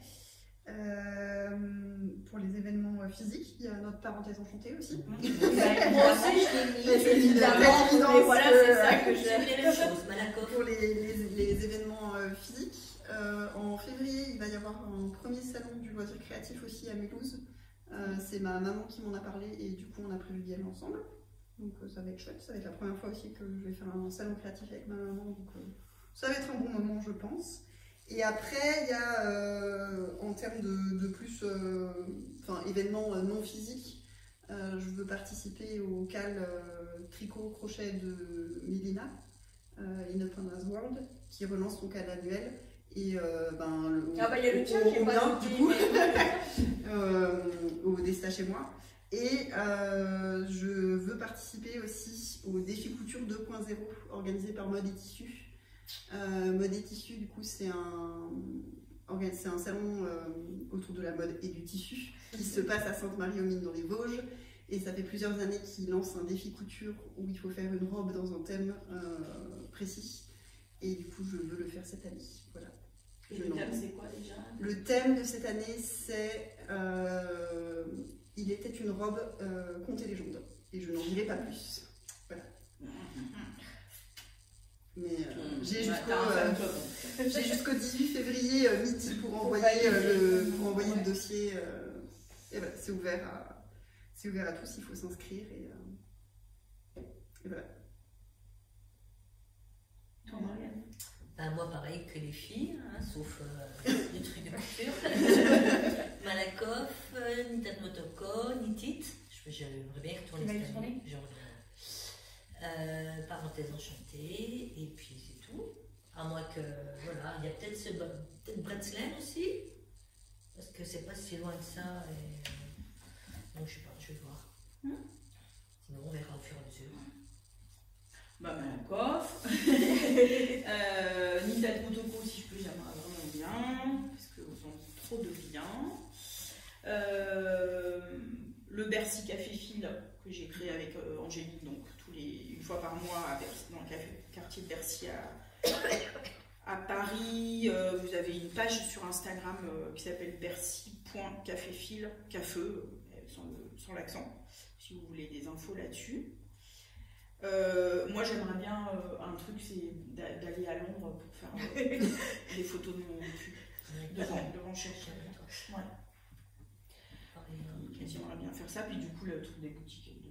Pour les événements physiques, il y a notre parenthèse enchantée aussi. Moi aussi, je l'ai mis. C'est Évidemment, évident, mais voilà, c'est ça que J'aime j'aime. bien les choses, Malakoff. Pour les événements physiques, en février, il va y avoir un premier salon du loisir créatif aussi à Mulhouse. C'est ma maman qui m'en a parlé et du coup on a prévu d'y aller ensemble. Donc ça va être chouette, ça va être la première fois aussi que je vais faire un salon créatif avec ma maman. Donc ça va être un bon moment, je pense. Et après, il y a en termes de plus, événements non physiques, je veux participer au CAL tricot crochet de Milina, In a Panda's World, qui relance son CAL annuel. Et il y a le tien qui est pas bien, noté, du coup, au Desta chez moi. Et je veux participer aussi au défi couture 2.0 organisé par Mode et Tissu. Mode et Tissu, du coup, c'est un salon autour de la mode et du tissu qui se passe à Sainte-Marie-aux-Mines dans les Vosges. Et ça fait plusieurs années qu'ils lancent un défi couture où il faut faire une robe dans un thème précis. Et du coup, je veux le faire cette année. Voilà. Et le thème, c'est quoi déjà? Le thème de cette année, c'est Il était une robe, conte et légende. Et je n'en dirai pas plus. Voilà. Mais j'ai jusqu'au 18 février midi pour envoyer le dossier. Et voilà, c'est ouvert à tous, il faut s'inscrire. Et voilà. Toi, Marianne? Moi, pareil que les filles, hein, sauf des trucs de couture. Malakoff, Nitat Motoko, Nitit. J'aimerais bien y retourner cette année. Parenthèse enchantée, et puis c'est tout. À moins que, voilà, il y a peut-être Bretzlen aussi, parce que c'est pas si loin de ça. Et, donc je sais pas, je vais voir. Sinon on verra au fur et à mesure. Malakoff. Nita de Kotoko, si je peux, j'aimerais vraiment bien, parce que vous en dites trop de bien. Le Bercy Café Fil que j'ai créé avec Angélique, donc une fois par mois dans le quartier de Bercy à Paris. Vous avez une page sur Instagram qui s'appelle bercy.caféfil, cafeu, sans l'accent, si vous voulez des infos là-dessus. Moi j'aimerais bien un truc, c'est d'aller à Londres pour faire des photos de mon cul devant chez moi. Ouais. J'aimerais bien faire ça, puis du coup le truc des boutiques de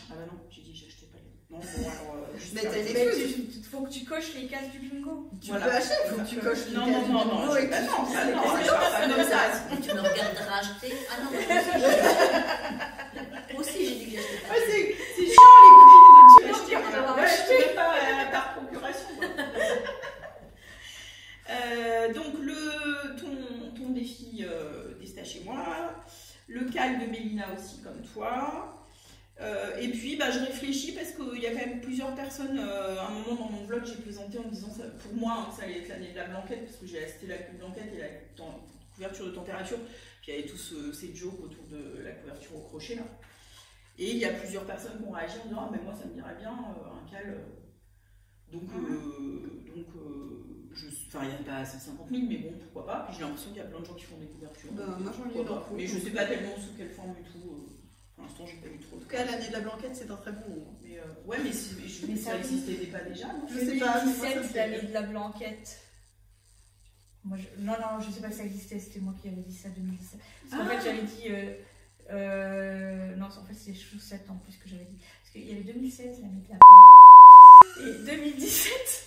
ah bah non, j'ai dit j'achetais pas les. Non, bon alors. Il faut que tu coches les cases du bingo. Tu peux acheter, il faut que tu coches les cases du bingo. Non, je pas comme ça. Tu me regarderas acheter. Ah non, moi aussi j'ai dit que j'achetais pas. C'est chiant les cookies, tu veux acheter pas par procuration. Donc ton défi d'Esta chez moi, le cal de Mélina aussi comme toi. Et puis je réfléchis parce qu'il y a quand même plusieurs personnes. À un moment dans mon vlog, j'ai présenté en me disant ça, pour moi ça allait être l'année de la blanquette parce que j'ai assisté la blanquette et la couverture de température. Puis il y avait tous ces jokes autour de la couverture au crochet là. Et il y a plusieurs personnes qui ont réagi en disant ah mais moi ça me dirait bien un cal. Enfin, il n'y a pas 150 000, mais bon, pourquoi pas. Puis j'ai l'impression qu'il y a plein de gens qui font des couvertures. Moi j'en ai eu dans. Mais je ne sais pas tellement sous quelle forme du tout. Pour l'instant, j'ai pas eu trop. En tout cas, l'année de la blanquette, c'est un très bon moment. Mais ouais, mais ça n'existait pas déjà. Non, je sais pas. 2017, l'année de la blanquette. Moi, non, je sais pas si ça existait. C'était moi qui avais dit ça 2017. Parce qu'en fait, j'avais dit. Non, en fait, c'est les chaussettes en plus que j'avais dit. Parce qu'il y avait 2016, l'année de la blanquette. Et 2017.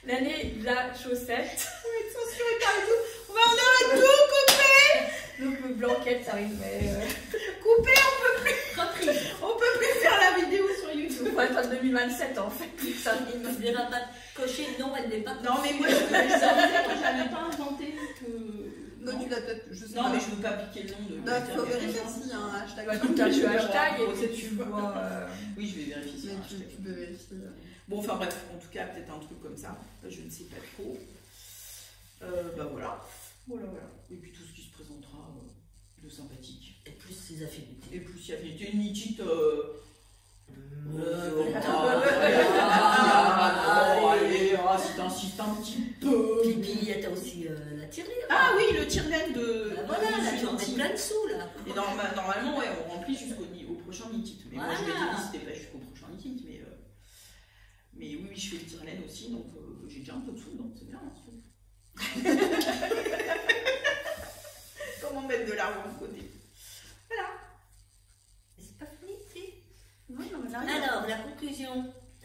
L'année de la chaussette. On va être censuré partout. On va en arrêter tout, couper. Donc blanquette, ça arrivait. Couper, on peut plus faire la vidéo sur YouTube. Il faut attendre 2027 en fait. Ça Il ne dira pas cocher, non, elle n'est pas. Non, mais moi, je n'avais pas inventé que. Non, tu l'as peut-être. Je sais non, pas. mais je ne veux pas piquer le nom de. Non, il faut vérifier s'il y a un hashtag. Tu tapes le hashtag et puis tu vois. Oui, je vais vérifier. Tu peux vérifier. Bon, enfin bref, en tout cas, peut-être un truc comme ça. Je ne sais pas trop. Voilà. Et puis tout ce qui se présentera de sympathique. Et plus ses affinités. Et plus il y avait une nitite. Allez, si t'insistes un petit peu. Puis t'as aussi la tirelire. Ah oui, le tire-laine de. Voilà, là tu en mets plein de sous là. Et normalement, ouais, on remplit jusqu'au prochain nitite. Mais moi je m'étais dit c'était pas jusqu'au prochain nitite. Mais oui, je fais le tire-laine aussi, donc j'ai déjà un peu de sous, donc c'est bien. Comment mettre de l'argent de côté. Voilà. C'est pas fini, si. Oui, non, mais alors, la conclusion.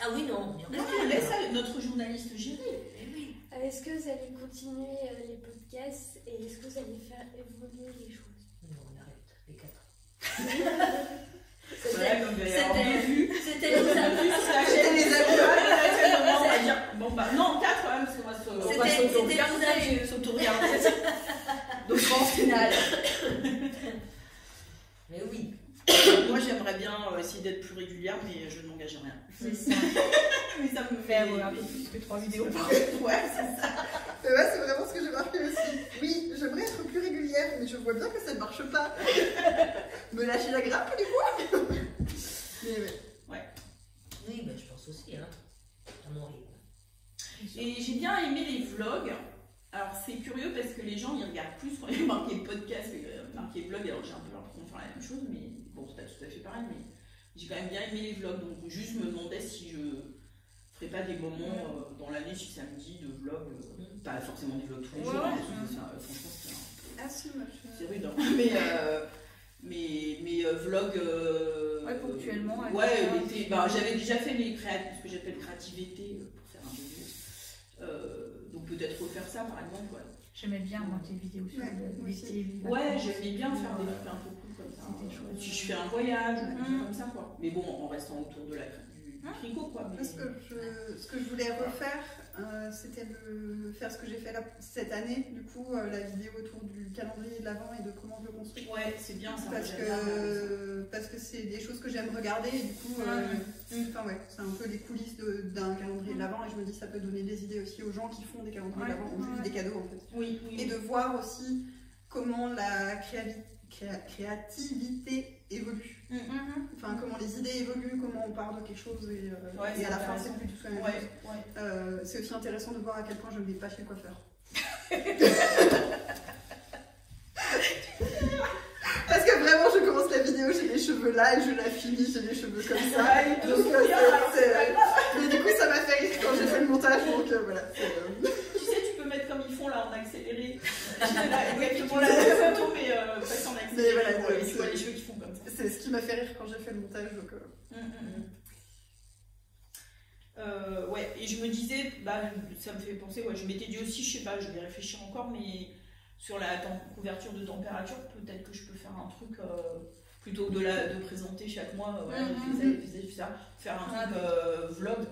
Ah oui, non. On laisse notre journaliste gérer. Oui. Est-ce que vous allez continuer les podcasts et est-ce que vous allez faire évoluer les choses? Non, on arrête, les 4. C'était les abus. Bon bah non, 4 quand même, parce qu'on va s'auto-regarder. Donc en finale. Mais oui. Moi j'aimerais bien essayer d'être plus régulière, mais je ne m'engage à rien. C'est ça. Mais ça me faire un peu plus que 3 vidéos par Ouais, c'est ça. Ouais, c'est vraiment ce que j'ai marqué aussi. Oui, j'aimerais être plus régulière, mais je vois bien que ça ne marche pas. Me lâcher la grappe des fois. Mais ouais. Oui, bah, je pense aussi, hein. À mon rythme. Et j'ai bien aimé les vlogs. Alors c'est curieux parce que les gens ils regardent plus quand il y a marqué podcast que marqué vlog. Alors j'ai un peu l'impression de faire la même chose, mais bon, c'est pas tout à fait pareil. Mais j'ai quand même bien aimé les vlogs, donc juste me demandais si je ferais pas des moments dans l'année, si ça me dit de vlog, pas forcément des vlogs tous les jours. Franchement, c'est rude. Hein. Mais vlog. Ouais, ponctuellement. Ouais, l'été. J'avais déjà fait ce que j'appelle créativité pour faire un vidéo. Donc peut-être refaire ça par exemple. Ouais. J'aimais bien moi tes vidéos sur l'été. Ouais, j'aimais bien faire des trucs un peu cool comme ça. Si je fais un voyage ou quelque chose comme ça quoi. Mais bon, en restant autour de tricot quoi. Mais... Ce que je voulais refaire, c'était de faire ce que j'ai fait là, cette année, du coup, la vidéo autour du calendrier de l'Avent et de comment je le construis. Ouais, c'est bien ça. Parce que c'est des choses que j'aime regarder et du coup, enfin ouais, c'est un peu les coulisses d'un calendrier de l'Avent et je me dis ça peut donner des idées aussi aux gens qui font des calendriers de l'Avent ou juste des cadeaux en fait. Oui. Et de voir aussi comment la créativité évolue. Enfin, comment les idées évoluent, comment on part de quelque chose et à la fin c'est plus tout la même chose. C'est aussi intéressant de voir à quel point je ne vais pas chez le coiffeur. Parce que vraiment je commence la vidéo, j'ai les cheveux là et je la finis, j'ai les cheveux comme ça. Donc, mais du coup ça m'a fait rire quand j'ai fait le montage, donc voilà. Tu sais, tu peux mettre comme ils font là en accéléré. Exactement la même photo, mais pas en accéléré. Mais voilà, tu vois les cheveux qui font comme ça. C'est ce qui m'a fait rire quand j'ai fait le montage. Donc, ouais, et je me disais, ça me fait penser, je m'étais dit aussi, je sais pas, je vais réfléchir encore, mais sur la couverture de température, peut-être que je peux faire un truc, plutôt que de présenter chaque mois, j'ai fait ça, faire un truc vlog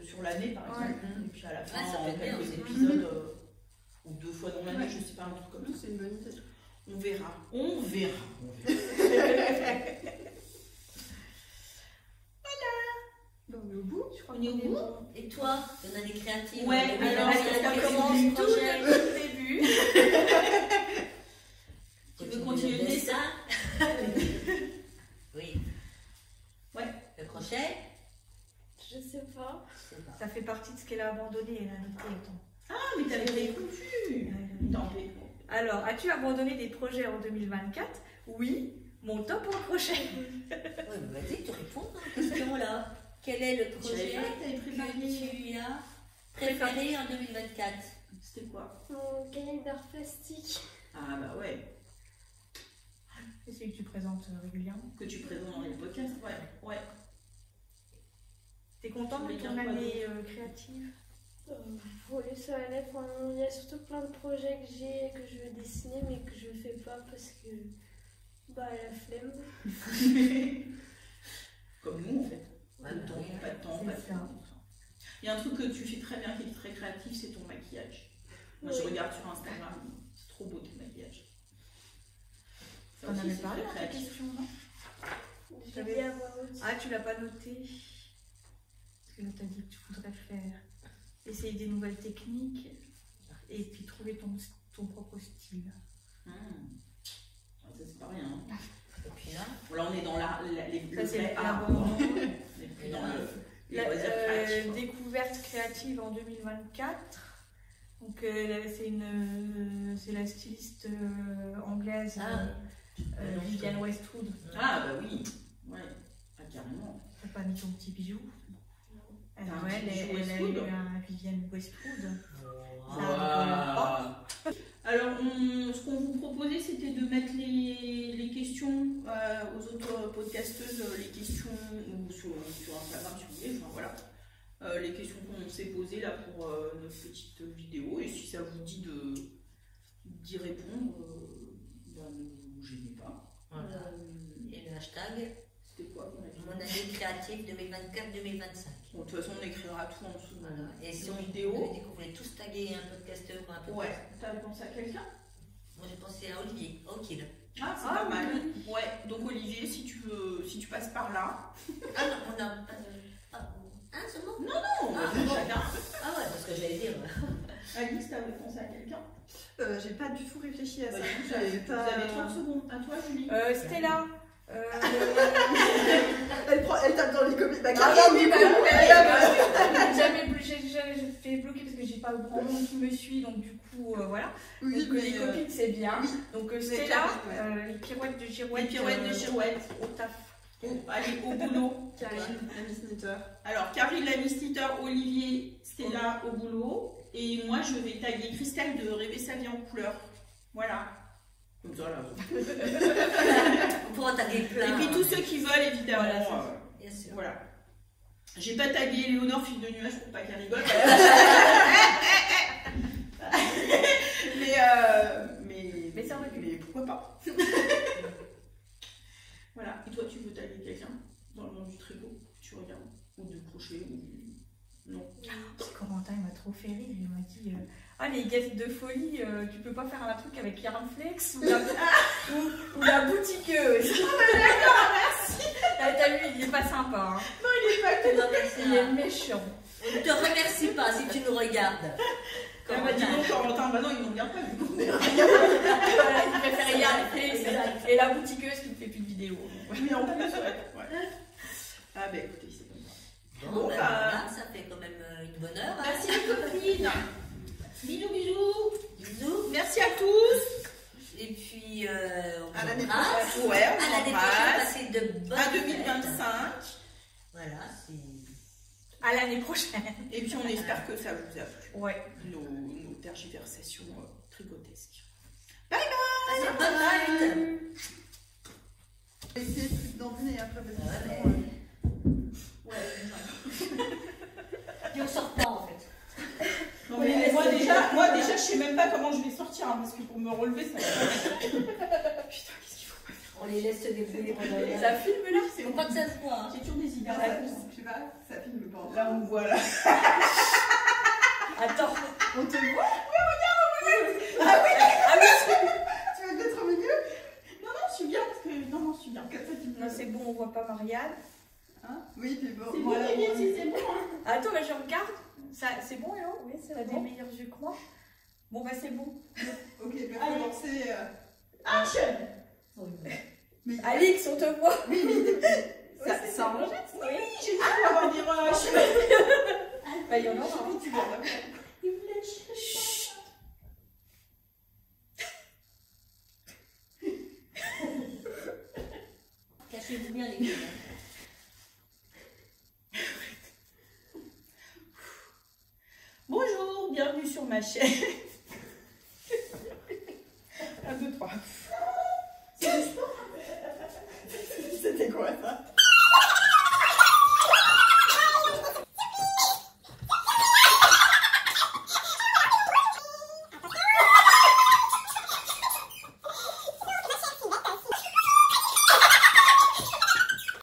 sur l'année par exemple, et puis à la fin, quelques épisodes, ou 2 fois dans l'année, je sais pas, un truc comme ça. C'est une bonne idée. On verra. Donc, on est au bout. Je crois On est au bout. Et toi, tu as des créatives? Ouais, alors on commence tout le début. Tu veux continuer le dessin? Oui. Ouais. Le crochet? Je sais pas. Ça fait partie de ce qu'elle a abandonné, elle a noté. Attends. Ah, mais t'avais répondu. Alors, as-tu abandonné des projets en 2024? Oui, mon top en crochet. Oui, mais vas-y, tu réponds à la question là. Quel est le projet que tu as préféré en 2024? C'était quoi? Mon cahier d'art plastique. Ah bah ouais. C'est celui que tu présentes régulièrement. Que tu présentes dans les podcasts, ouais. T'es contente de ton année créative? Oui, ça allait. Enfin, il y a surtout plein de projets que j'ai que je veux dessiner mais que je ne fais pas parce que la flemme. Comme nous en fait. Pas de temps. C'est ça. Il y a un truc que tu fais très bien qui est très créatif, c'est ton maquillage. Moi je regarde sur Instagram, c'est trop beau ton maquillage. On avait parlé de la question, non? Je vais bien avoir aussi. Ah, tu l'as pas noté? Parce que là, t'as dit que tu voudrais faire essayer des nouvelles techniques et puis trouver ton propre style. Ça c'est pas rien. Et puis là, on est dans les découverte créative en 2024. Donc c'est la styliste anglaise Vivienne Westwood. Ah bah oui, ouais, carrément. T'as pas mis ton petit bijou? Elle a eu un Vivienne Westwood. Alors, ce qu'on vous proposait, c'était de mettre les questions aux autres podcasteuses, les questions ou sur Instagram, si vous voulez, enfin voilà, les questions qu'on s'est posées là pour notre petite vidéo. Et si ça vous dit d'y répondre, ne vous gênez pas. Voilà. Et le hashtag, c'était quoi qu'on a dit? Mon année créative 2024-2025. Bon, de toute façon, on écrira tout en dessous de Voilà. Et si nos on vidéos. avait dit qu'on voulait tous taguer un podcasteur ou un podcast. Ouais, t'avais pensé à quelqu'un? Moi j'ai pensé à Olivier, Okil. Ah, c'est pas mal. Ouais, donc Olivier, si tu passes par là. Ah non, on a pas de. Ah, seulement? Non, Ah chacun. ouais, parce que j'allais dire. Alice, t'avais pensé à quelqu'un? J'ai pas du tout réfléchi à ça. Vous avez 30 secondes. À toi, Julie. Stella. Elle tape dans les comics. J'ai fait bloquer parce que j'ai pas grand monde qui me suit, donc du coup voilà. Oui, donc les copines c'est bien. Oui. Donc Stella, les pirouettes de girouette. Au taf. Allez, au boulot. Karine, la Miss Knitter. Alors, Karine, la Miss Knitter, Olivier, Stella, au boulot. Et moi, je vais taguer Christelle de Rêver sa vie en couleur. Voilà. Comme ça, là. On pourra taguer plein. Et puis tous ceux qui veulent, évidemment. Voilà, bien sûr. Voilà. J'ai pas tagué Léonore, fille de nuage, pour pas qu'elle rigole. mais ça aurait pu. Mais pourquoi pas. Voilà. Et toi, tu veux taguer quelqu'un dans le monde du tricot? Tu regardes. ou de crochet. Non. Corentin, il m'a trop fait rire. Il m'a dit ah, les guests de folie, tu peux pas faire un truc avec Yarnflex ou la boutiqueuse. D'accord, merci. Ah, t'as vu, il est pas sympa. Hein. Non, il est pas Tu vas passer Il est un- méchant. On ne te remercie pas si tu nous regardes. Elle m'a dit non, Corentin, bah non, il ne regarde pas, vu qu'on est rien. Voilà, il préfère Yarnflex et la boutiqueuse qui ne fait plus de vidéos. Mais en plus, ouais. Ah, bah écoutez, c'est comme ça. Bon, Bon, ben bah, voilà, ça fait quand même une bonne heure. Hein. Merci les copines. Bisous, bisous. Bisous. Merci à tous. Et puis, on À vous l'année embrasse. Ouais, on À l'année prochaine, embrasse. passez de bonnes À fêtes. 2025. Voilà, c'est... À l'année prochaine. Et puis on espère que ça vous a plu. Ouais. Nos tergiversations tricotesques. Passez de bonnes fêtes. Je vais essayer d'en donner après parce que Ouais, sinon, mais- Puis on sort pas en fait. Non, mais moi déjà, je sais même pas comment je vais sortir, hein, parce que pour me relever, ça va. Putain, qu'est-ce qu'il faut pas faire? On les laisse se débrouiller pendant les Ça filme là. C'est Faut pas que ça se voit. Hein. J'ai toujours des idées. ça, je sais pas, ça filme pas. Là, on voit là. Attends. On te voit? Ah oui. Tu veux te mettre au milieu? Non, je suis bien, parce que. Non, je suis bien. Comme ça, tu Non, c'est bon, on voit pas Marianne. Hein? Oui, puis bon. C'est bon, voilà, Liliane, bon. si c'est bon. Hein. Attends, bah, je regarde. Ça, c'est bon, là? Oui, c'est T'as des bon. meilleurs yeux que moi. Bon, bah, c'est bon. Ok, mais on Allez. va lancer. Action. Mais Alix, on te voit. oui, mais ça enregistre. Oui, j'ai dit qu'on va avoir des rushs. Bah, il y en a un. Tu vois, là. Cachez-vous bien les filles. Bonjour, bienvenue sur ma chaîne.